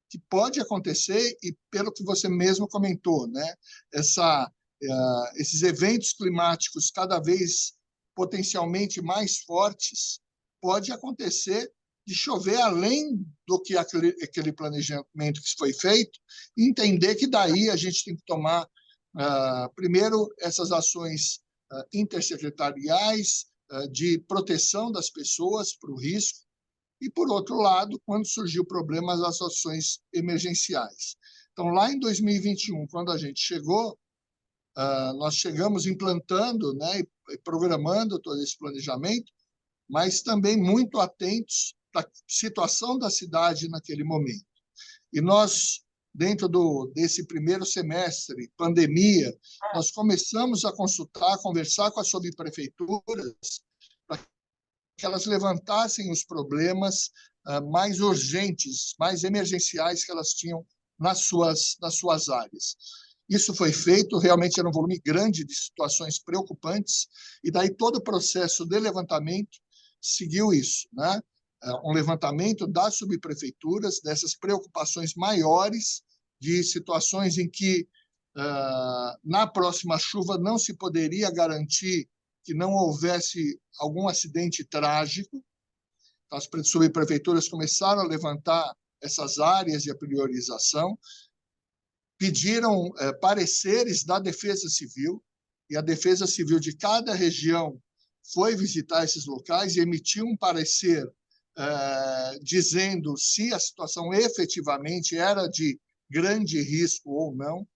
que pode acontecer, e pelo que você mesmo comentou, né, esses eventos climáticos cada vez potencialmente mais fortes, pode acontecer de chover além do que aquele planejamento que foi feito, e entender que daí a gente tem que tomar, primeiro, essas ações intersecretariais de proteção das pessoas para o risco, e, por outro lado, quando surgiu o problema, as ações emergenciais. Então, lá em 2021, quando a gente chegou, nós chegamos implantando, né, e programando todo esse planejamento, mas também muito atentos à situação da cidade naquele momento. E nós, dentro desse primeiro semestre, pandemia, nós começamos a conversar com as subprefeituras para que elas levantassem os problemas mais urgentes, mais emergenciais que elas tinham nas suas áreas. Isso foi feito, realmente era um volume grande de situações preocupantes, e daí todo o processo de levantamento seguiu isso, né? Um levantamento das subprefeituras, dessas preocupações maiores, de situações em que, na próxima chuva, não se poderia garantir que não houvesse algum acidente trágico. As subprefeituras começaram a levantar essas áreas de priorização, pediram pareceres da Defesa Civil, e a Defesa Civil de cada região foi visitar esses locais e emitiu um parecer dizendo se a situação efetivamente era de grande risco ou não.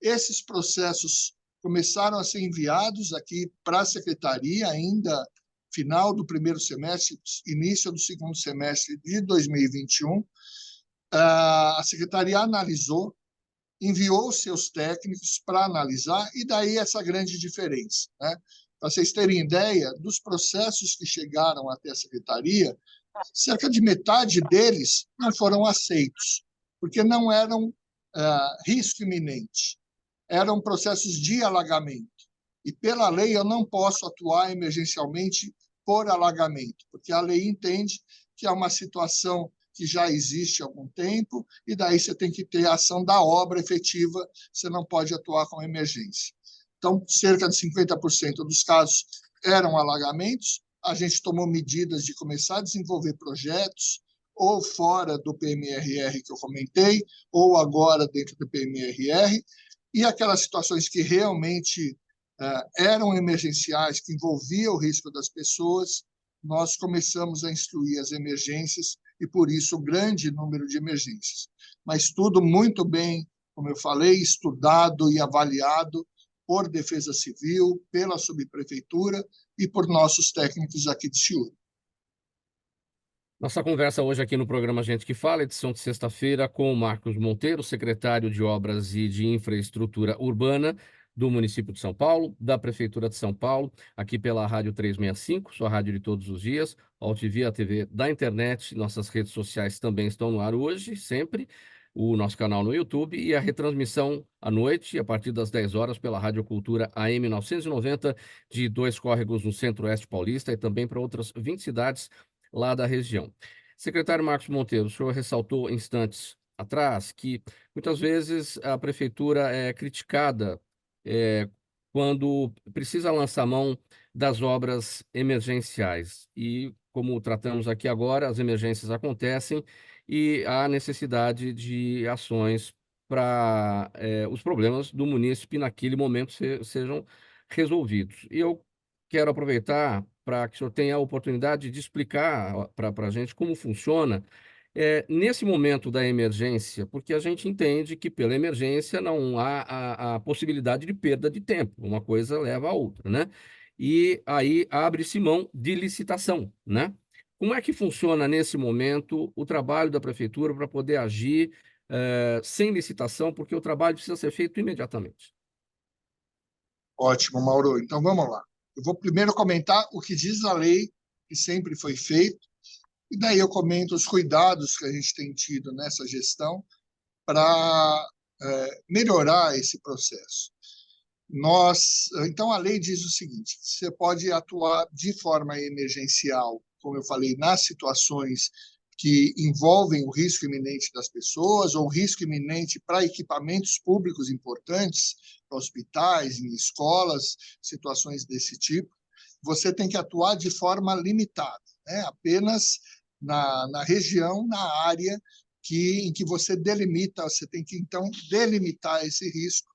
Esses processos começaram a ser enviados aqui para a secretaria ainda final do primeiro semestre, início do segundo semestre de 2021. A secretaria analisou, enviou seus técnicos para analisar, e daí essa grande diferença, né? Para vocês terem ideia, dos processos que chegaram até a secretaria, cerca de metade deles não foram aceitos, porque não eram risco iminente, eram processos de alagamento. E, pela lei, eu não posso atuar emergencialmente por alagamento, porque a lei entende que é uma situação que já existe há algum tempo, e daí você tem que ter a ação da obra efetiva, você não pode atuar com emergência. Então, cerca de 50% dos casos eram alagamentos, a gente tomou medidas de começar a desenvolver projetos, ou fora do PMRR que eu comentei, ou agora dentro do PMRR, e aquelas situações que realmente eram emergenciais, que envolviam o risco das pessoas, nós começamos a instruir as emergências, e por isso o grande número de emergências. Mas tudo muito bem, como eu falei, estudado e avaliado por Defesa Civil, pela subprefeitura e por nossos técnicos aqui de Chiúra. Nossa conversa hoje aqui no programa Gente que Fala, edição de sexta-feira, com o Marcos Monteiro, secretário de Obras e de Infraestrutura Urbana do município de São Paulo, da Prefeitura de São Paulo, aqui pela Rádio 365, sua rádio de todos os dias, a TV da internet, nossas redes sociais também estão no ar hoje, sempre, o nosso canal no YouTube e a retransmissão à noite, a partir das 10 horas, pela Rádio Cultura AM 990, de Dois Córregos, no Centro-Oeste Paulista, e também para outras 20 cidades lá da região. Secretário Marcos Monteiro, o senhor ressaltou instantes atrás que muitas vezes a prefeitura é criticada quando precisa lançar mão das obras emergenciais. E, como tratamos aqui agora, as emergências acontecem e há necessidade de ações para os problemas do munícipe naquele momento sejam resolvidos. E eu quero aproveitar para que o senhor tenha a oportunidade de explicar para a gente como funciona nesse momento da emergência, porque a gente entende que pela emergência não há a possibilidade de perda de tempo, uma coisa leva a outra, né? E aí abre-se mão de licitação, né? Como é que funciona nesse momento o trabalho da prefeitura para poder agir sem licitação, porque o trabalho precisa ser feito imediatamente? Ótimo, Mauro. Então, vamos lá. Eu vou primeiro comentar o que diz a lei, que sempre foi feito, e daí eu comento os cuidados que a gente tem tido nessa gestão para melhorar esse processo. Então, a lei diz o seguinte: você pode atuar de forma emergencial, como eu falei, nas situações que envolvem o risco iminente das pessoas ou risco iminente para equipamentos públicos importantes, para hospitais, em escolas, situações desse tipo. Você tem que atuar de forma limitada, né? Apenas na região, na área em que você delimita, você tem que, então, delimitar esse risco,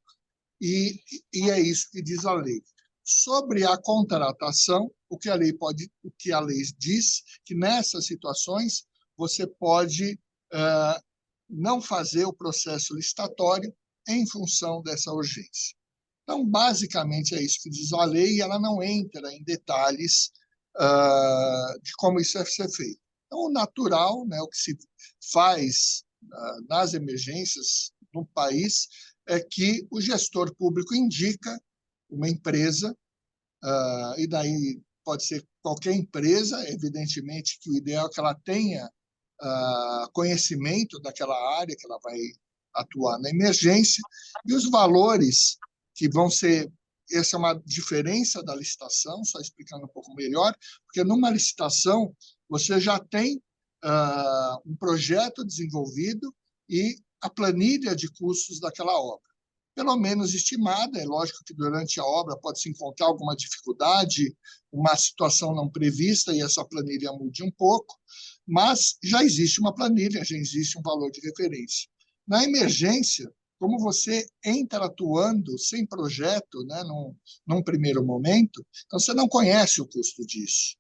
e é isso que diz a lei. Sobre a contratação, o que a lei diz, que nessas situações você pode não fazer o processo licitatório em função dessa urgência. Então, basicamente, é isso que diz a lei, e ela não entra em detalhes de como isso deve ser feito. Então, o natural, né, o que se faz nas emergências no país, é que o gestor público indica uma empresa, e daí pode ser qualquer empresa, evidentemente que o ideal é que ela tenha conhecimento daquela área que ela vai atuar na emergência, e os valores que vão ser... Essa é uma diferença da licitação, só explicando um pouco melhor, porque numa licitação você já tem um projeto desenvolvido e a planilha de custos daquela obra, pelo menos estimada. É lógico que durante a obra pode se encontrar alguma dificuldade, uma situação não prevista, e essa planilha mude um pouco, mas já existe uma planilha, já existe um valor de referência. Na emergência, como você entra atuando sem projeto, né, num primeiro momento, então você não conhece o custo disso.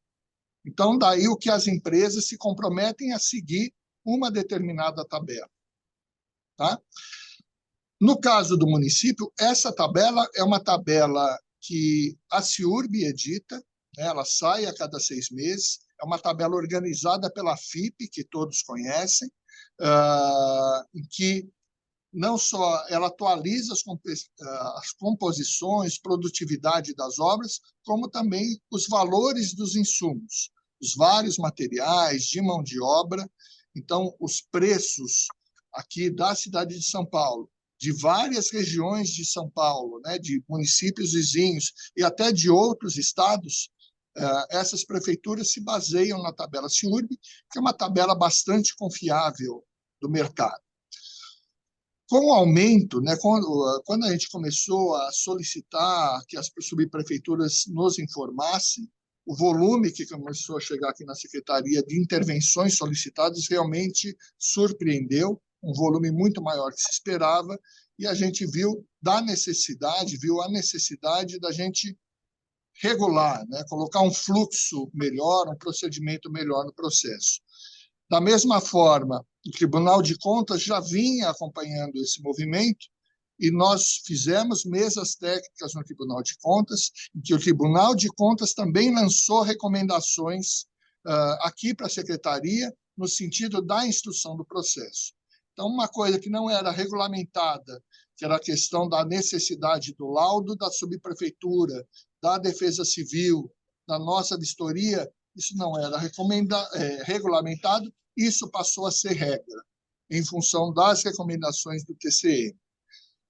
Então, daí o que as empresas se comprometem a seguir uma determinada tabela. Tá? No caso do município, essa tabela é uma tabela que a CIURB edita, né? Ela sai a cada 6 meses, é uma tabela organizada pela FIP, que todos conhecem, em que não só ela atualiza as composições, produtividade das obras, como também os valores dos insumos, os vários materiais de mão de obra. Então, os preços aqui da cidade de São Paulo, de várias regiões de São Paulo, né, de municípios vizinhos e até de outros estados, essas prefeituras se baseiam na tabela CIURB, que é uma tabela bastante confiável do mercado. Com o aumento, né, quando a gente começou a solicitar que as subprefeituras nos informassem, o volume que começou a chegar aqui na Secretaria de intervenções solicitadas realmente surpreendeu, um volume muito maior que se esperava, e a gente viu a necessidade da gente regular, né, colocar um fluxo melhor, um procedimento melhor no processo. Da mesma forma, o Tribunal de Contas já vinha acompanhando esse movimento e nós fizemos mesas técnicas no Tribunal de Contas, em que o Tribunal de Contas também lançou recomendações aqui para a Secretaria no sentido da instrução do processo. Então, uma coisa que não era regulamentada, que era a questão da necessidade do laudo da subprefeitura, da Defesa Civil, da nossa vistoria, isso não era regulamentado, isso passou a ser regra, em função das recomendações do TCE.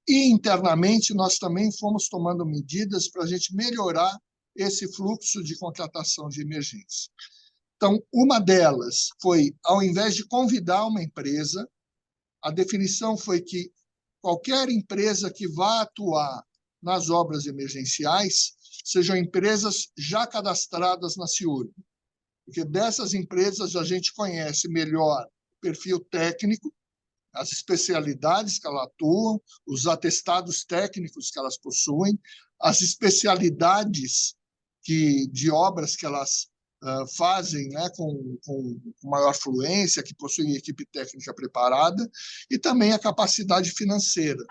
E, internamente, nós também fomos tomando medidas para a gente melhorar esse fluxo de contratação de emergência. Então, uma delas foi, ao invés de convidar uma empresa, a definição foi que qualquer empresa que vá atuar nas obras emergenciais sejam empresas já cadastradas na CIURB, porque dessas empresas a gente conhece melhor o perfil técnico, as especialidades que elas atuam, os atestados técnicos que elas possuem, as especialidades de obras que elas fazem, né, com maior fluência, que possuem equipe técnica preparada, e também a capacidade financeira.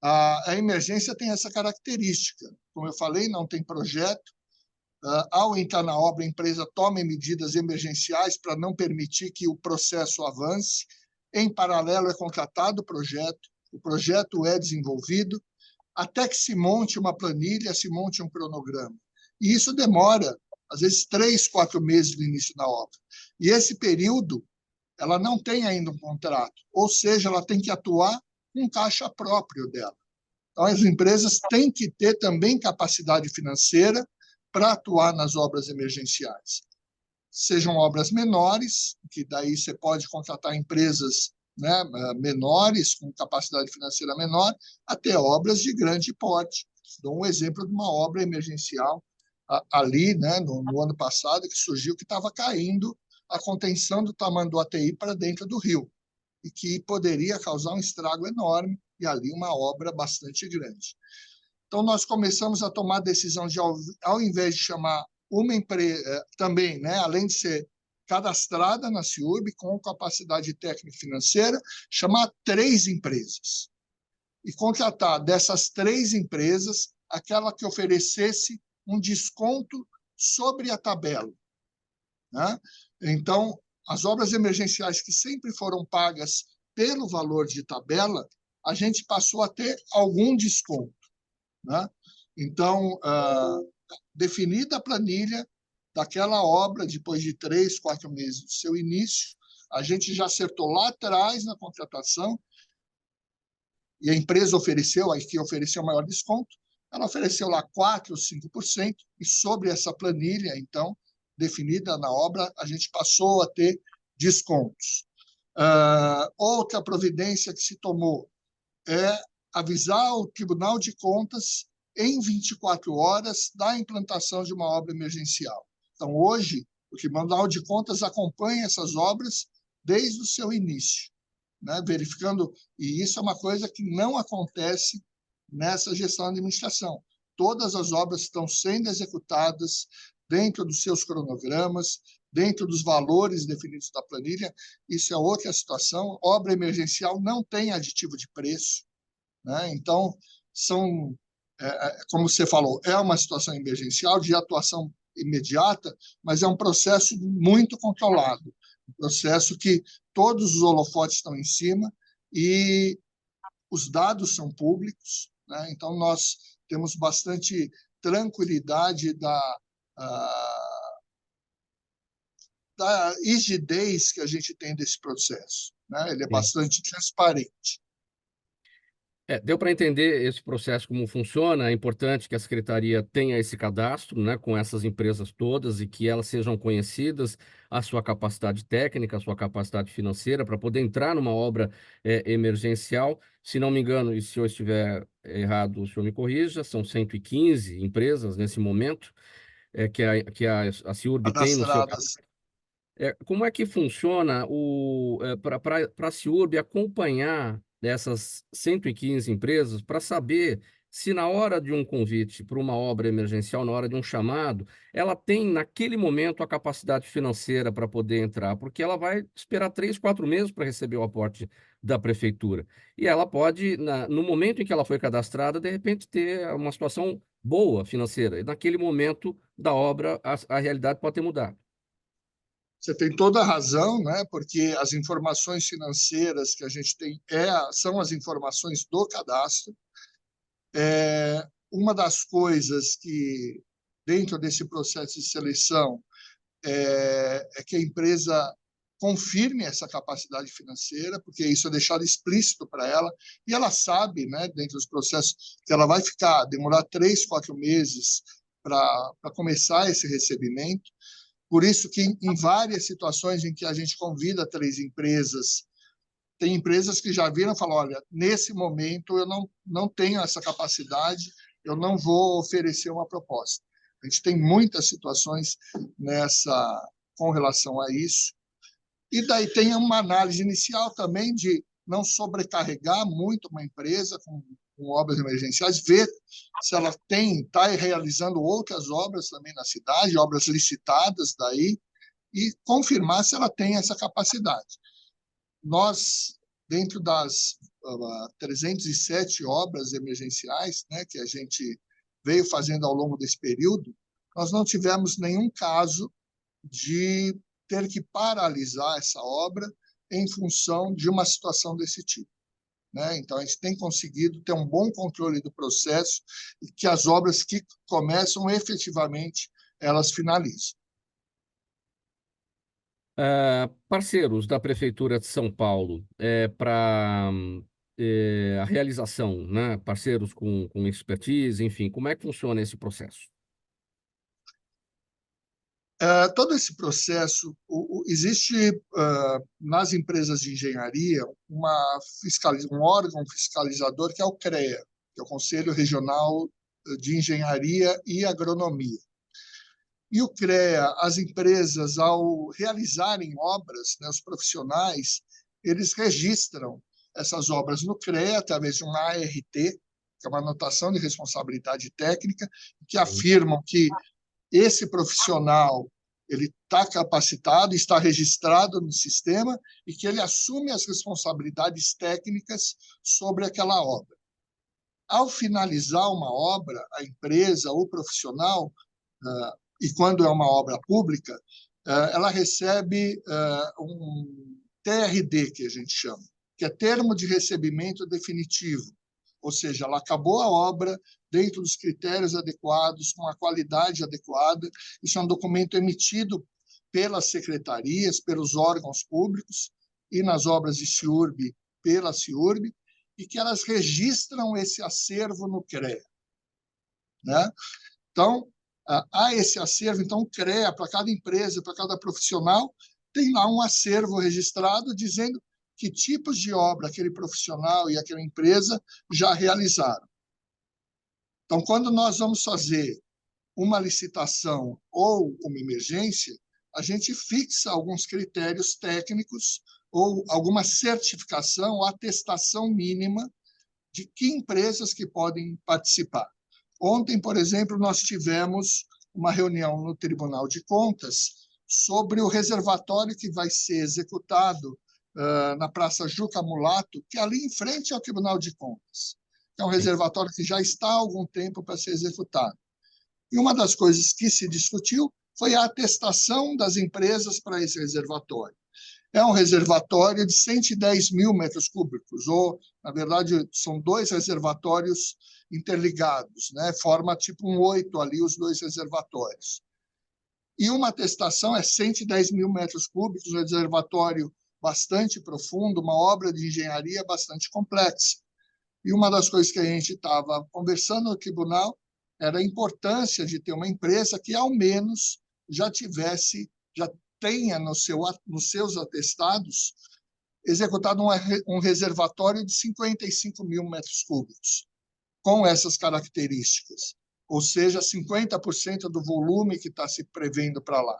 A emergência tem essa característica. Como eu falei, não tem projeto. Ao entrar na obra, a empresa toma medidas emergenciais para não permitir que o processo avance. Em paralelo, é contratado o projeto é desenvolvido, até que se monte uma planilha, se monte um cronograma. E isso demora, às vezes, 3, 4 meses do início da obra. E esse período, ela não tem ainda um contrato, ou seja, ela tem que atuar com caixa próprio dela. Então, as empresas têm que ter também capacidade financeira para atuar nas obras emergenciais. Sejam obras menores, que daí você pode contratar empresas, né, menores, com capacidade financeira menor, até obras de grande porte. Dou um exemplo de uma obra emergencial ali, né, no ano passado, que surgiu, que estava caindo a contenção do tamanho do ATI para dentro do rio, e que poderia causar um estrago enorme, e ali uma obra bastante grande. Então, nós começamos a tomar a decisão de, ao invés de chamar uma empresa, também, né, além de ser cadastrada na CIURB, com capacidade técnica e financeira, chamar 3 empresas. E contratar dessas 3 empresas aquela que oferecesse um desconto sobre a tabela, né? Então, as obras emergenciais que sempre foram pagas pelo valor de tabela, a gente passou a ter algum desconto, né? Então, definida a planilha daquela obra, depois de 3, 4 meses do seu início, a gente já acertou lá atrás na contratação, e a empresa ofereceu, a que ofereceu maior desconto, ela ofereceu lá 4% ou 5%, e sobre essa planilha, então, definida na obra, a gente passou a ter descontos. Outra providência que se tomou é avisar o Tribunal de Contas em 24 horas da implantação de uma obra emergencial. Então, hoje, o Tribunal de Contas acompanha essas obras desde o seu início, né, verificando, e isso é uma coisa que não acontece nessa gestão de administração. Todas as obras estão sendo executadas dentro dos seus cronogramas, dentro dos valores definidos da planilha. Isso é outra situação. Obra emergencial não tem aditivo de preço, né? Então, como você falou, é uma situação emergencial de atuação imediata, mas é um processo muito controlado, um processo que todos os holofotes estão em cima e os dados são públicos, né? Então, nós temos bastante tranquilidade da rigidez que a gente tem desse processo, né? Ele é Sim. bastante transparente. Deu para entender esse processo como funciona. É importante que a secretaria tenha esse cadastro, né, com essas empresas todas e que elas sejam conhecidas, a sua capacidade técnica, a sua capacidade financeira para poder entrar numa obra emergencial. Se não me engano, e se eu estiver errado, o senhor me corrija, são 115 empresas nesse momento que a CIURB tem no seu. Cadastradas. Como é que funciona para a CIURB acompanhar dessas 115 empresas para saber se na hora de um convite para uma obra emergencial, na hora de um chamado, ela tem naquele momento a capacidade financeira para poder entrar, porque ela vai esperar 3, 4 meses para receber o aporte da prefeitura. E ela pode, no momento em que ela foi cadastrada, de repente ter uma situação boa financeira. E naquele momento da obra, a realidade pode ter mudado. Você tem toda a razão, né? Porque as informações financeiras que a gente tem são as informações do cadastro. Uma das coisas que, dentro desse processo de seleção, é que a empresa confirme essa capacidade financeira, porque isso é deixado explícito para ela, e ela sabe, né, dentro dos processos, que ela vai demorar 3, 4 meses para começar esse recebimento. Por isso que, em várias situações em que a gente convida 3 empresas, tem empresas que já viram e falam, olha, nesse momento eu não tenho essa capacidade, eu não vou oferecer uma proposta. A gente tem muitas situações com relação a isso. E daí tem uma análise inicial também de não sobrecarregar muito uma empresa com obras emergenciais, ver se ela está realizando outras obras também na cidade, obras licitadas daí, e confirmar se ela tem essa capacidade. Nós, dentro das 307 obras emergenciais, né, que a gente veio fazendo ao longo desse período, nós não tivemos nenhum caso de ter que paralisar essa obra em função de uma situação desse tipo, né? Então, a gente tem conseguido ter um bom controle do processo e que as obras que começam, efetivamente, elas finalizam. Parceiros da Prefeitura de São Paulo, para a realização, né? Parceiros com expertise, enfim, como é que funciona esse processo? Todo esse processo, existe nas empresas de engenharia um órgão fiscalizador que é o CREA, que é o Conselho Regional de Engenharia e Agronomia. E o CREA, as empresas, ao realizarem obras, né, os profissionais, eles registram essas obras no CREA através de uma ART, que é uma anotação de responsabilidade técnica, que afirmam que esse profissional ele está capacitado, está registrado no sistema e que ele assume as responsabilidades técnicas sobre aquela obra. Ao finalizar uma obra, a empresa ou o profissional, e quando é uma obra pública, ela recebe um TRD, que a gente chama, que é Termo de Recebimento Definitivo, ou seja, ela acabou a obra dentro dos critérios adequados, com a qualidade adequada. Isso é um documento emitido pelas secretarias, pelos órgãos públicos e nas obras de CIURB, pela CIURB, e que elas registram esse acervo no CREA, né? Então, há esse acervo. Então, o CREA, para cada empresa, para cada profissional, tem lá um acervo registrado dizendo que tipos de obra aquele profissional e aquela empresa já realizaram. Então, quando nós vamos fazer uma licitação ou uma emergência, a gente fixa alguns critérios técnicos ou alguma certificação ou atestação mínima de que empresas que podem participar. Ontem, por exemplo, nós tivemos uma reunião no Tribunal de Contas sobre o reservatório que vai ser executado na Praça Juca Mulato, que é ali em frente ao Tribunal de Contas. que é um reservatório que já está há algum tempo para ser executado. E uma das coisas que se discutiu foi a atestação das empresas para esse reservatório. É um reservatório de 110 mil metros cúbicos, ou, na verdade, são 2 reservatórios interligados, né? Forma tipo um 8 ali, os 2 reservatórios. E uma atestação é 110 mil metros cúbicos, um reservatório bastante profundo, uma obra de engenharia bastante complexa. E uma das coisas que a gente estava conversando no tribunal era a importância de ter uma empresa que, ao menos, já tenha nos seus atestados executado um reservatório de 55 mil metros cúbicos, com essas características, ou seja, 50% do volume que está se prevendo para lá.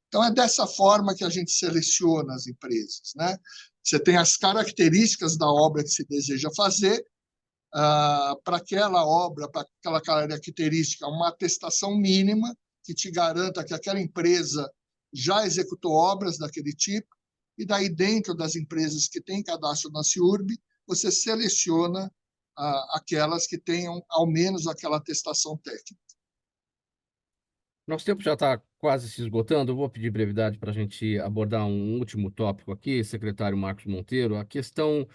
Então, é dessa forma que a gente seleciona as empresas, né? Você tem as características da obra que se deseja fazer, para aquela obra, para aquela característica, uma atestação mínima que te garanta que aquela empresa já executou obras daquele tipo, e daí dentro das empresas que têm cadastro na CIURB, você seleciona aquelas que tenham ao menos aquela atestação técnica. Nosso tempo já está quase se esgotando. Eu vou pedir brevidade para a gente abordar um último tópico aqui, secretário Marcos Monteiro, a questão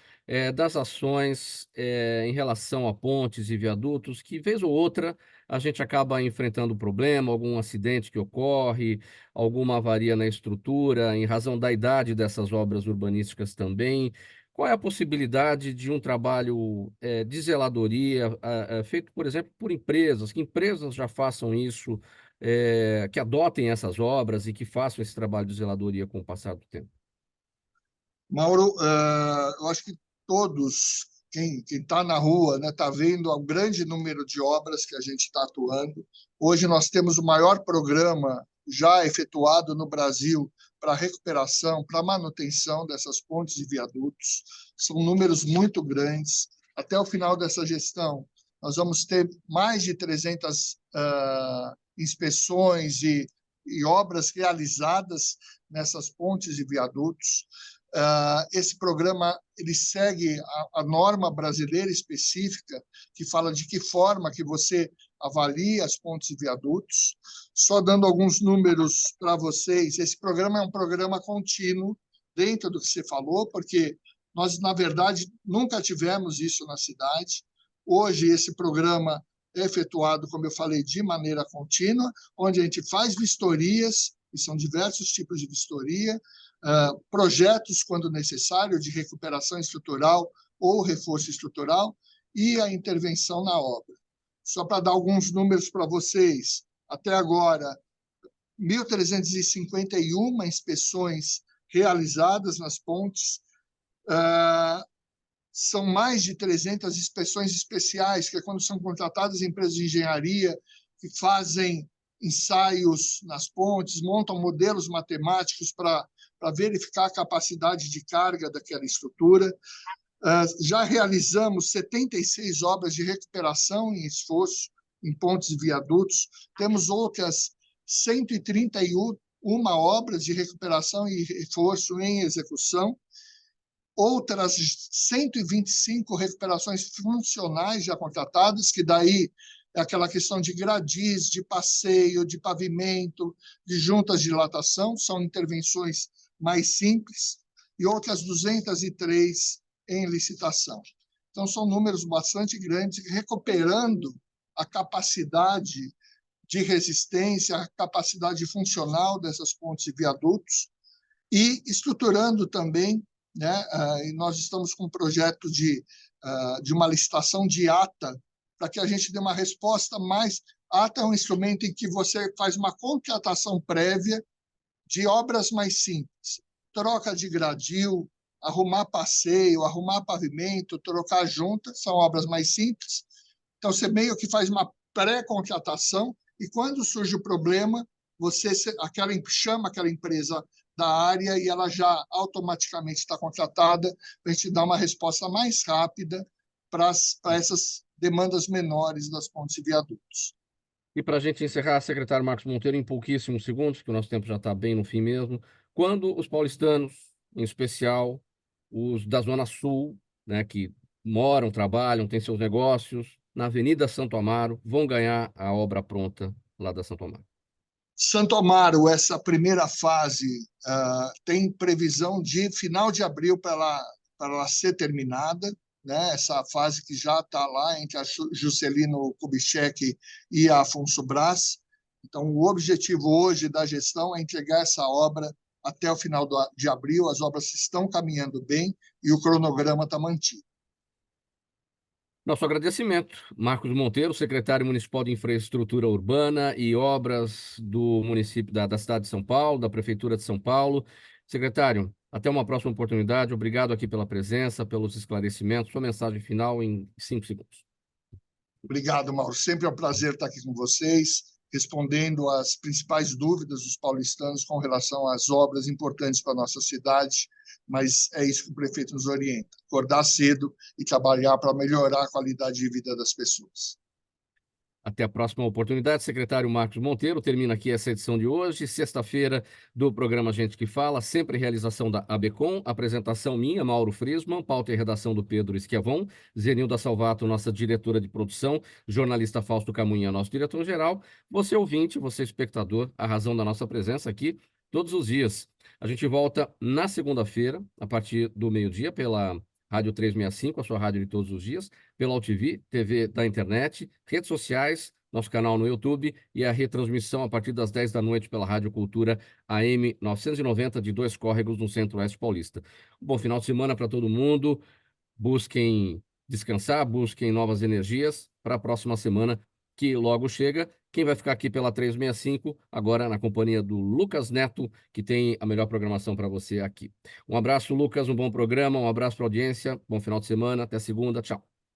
das ações em relação a pontes e viadutos, que vez ou outra a gente acaba enfrentando problema, algum acidente que ocorre, alguma avaria na estrutura, em razão da idade dessas obras urbanísticas também. Qual é a possibilidade de um trabalho de zeladoria feito, por exemplo, por empresas, que empresas já façam isso, que adotem essas obras e que façam esse trabalho de zeladoria com o passar do tempo? Mauro, eu acho que todos, quem está na rua, está vendo o grande número de obras que a gente está atuando. Hoje nós temos o maior programa já efetuado no Brasil para recuperação, para manutenção dessas pontes e viadutos. São números muito grandes. Até o final dessa gestão, nós vamos ter mais de 300 inspeções e obras realizadas nessas pontes e viadutos. Esse programa ele segue a norma brasileira específica, que fala de que forma que você avalia as pontes e viadutos. Só dando alguns números para vocês, esse programa é um programa contínuo, dentro do que você falou, porque nós, na verdade, nunca tivemos isso na cidade. Hoje, esse programa é efetuado, como eu falei, de maneira contínua, onde a gente faz vistorias, e são diversos tipos de vistoria, projetos, quando necessário, de recuperação estrutural ou reforço estrutural, e a intervenção na obra. Só para dar alguns números para vocês, até agora, 1.351 inspeções realizadas nas pontes, são mais de 300 inspeções especiais, que é quando são contratadas empresas de engenharia que fazem ensaios nas pontes, montam modelos matemáticos para verificar a capacidade de carga daquela estrutura. Já realizamos 76 obras de recuperação em esforço em pontes e viadutos. Temos outras 131 obras de recuperação e reforço em execução. Outras 125 recuperações funcionais já contratadas, que daí é aquela questão de gradis, de passeio, de pavimento, de juntas de dilatação, são intervenções mais simples, e outras 203 em licitação. Então, são números bastante grandes, recuperando a capacidade de resistência, a capacidade funcional dessas pontes e viadutos, e estruturando também, e nós estamos com um projeto de uma licitação de ata, para que a gente dê uma resposta mais... Ata é um instrumento em que você faz uma contratação prévia de obras mais simples, troca de gradil, arrumar passeio, arrumar pavimento, trocar junta, são obras mais simples. Então, você meio que faz uma pré-contratação, e quando surge o problema, você chama aquela empresa da área e ela já automaticamente está contratada para a gente dar uma resposta mais rápida para essas demandas menores das pontes e viadutos. E para a gente encerrar, secretário Marcos Monteiro, em pouquíssimos segundos, que o nosso tempo já está bem no fim mesmo, quando os paulistanos, em especial os da Zona Sul, que moram, trabalham, têm seus negócios na Avenida Santo Amaro, vão ganhar a obra pronta lá da Santo Amaro? Santo Amaro, essa primeira fase, tem previsão de final de abril para ela ser terminada, né? Essa fase que já está lá entre a Juscelino Kubitschek e a Afonso Braz. Então, o objetivo hoje da gestão é entregar essa obra até o final de abril. As obras estão caminhando bem e o cronograma está mantido. Nosso agradecimento, Marcos Monteiro, secretário municipal de Infraestrutura Urbana e Obras do município da cidade de São Paulo, da Prefeitura de São Paulo. Secretário, até uma próxima oportunidade. Obrigado aqui pela presença, pelos esclarecimentos. Sua mensagem final em 5 segundos. Obrigado, Mauro. Sempre é um prazer estar aqui com vocês, respondendo às principais dúvidas dos paulistanos com relação às obras importantes para a nossa cidade, mas é isso que o prefeito nos orienta: acordar cedo e trabalhar para melhorar a qualidade de vida das pessoas. Até a próxima oportunidade, secretário Marcos Monteiro. Termina aqui essa edição de hoje, sexta-feira, do programa Gente que Fala, sempre realização da ABCom, apresentação minha, Mauro Friesman, pauta e redação do Pedro Schiavon, Zenilda Salvato, nossa diretora de produção, jornalista Fausto Camunha, nosso diretor-geral, você ouvinte, você espectador, a razão da nossa presença aqui todos os dias. A gente volta na segunda-feira, a partir do meio-dia, pela Rádio 365, a sua rádio de todos os dias, pela UTV, TV da internet, redes sociais, nosso canal no YouTube e a retransmissão a partir das 10 da noite pela Rádio Cultura AM 990 de Dois Córregos, no Centro-Oeste Paulista. Um bom final de semana para todo mundo. Busquem descansar, busquem novas energias para a próxima semana, que logo chega. Quem vai ficar aqui pela 365, agora na companhia do Lucas Neto, que tem a melhor programação para você aqui. Um abraço, Lucas, um bom programa, um abraço para a audiência, bom final de semana, até segunda, tchau.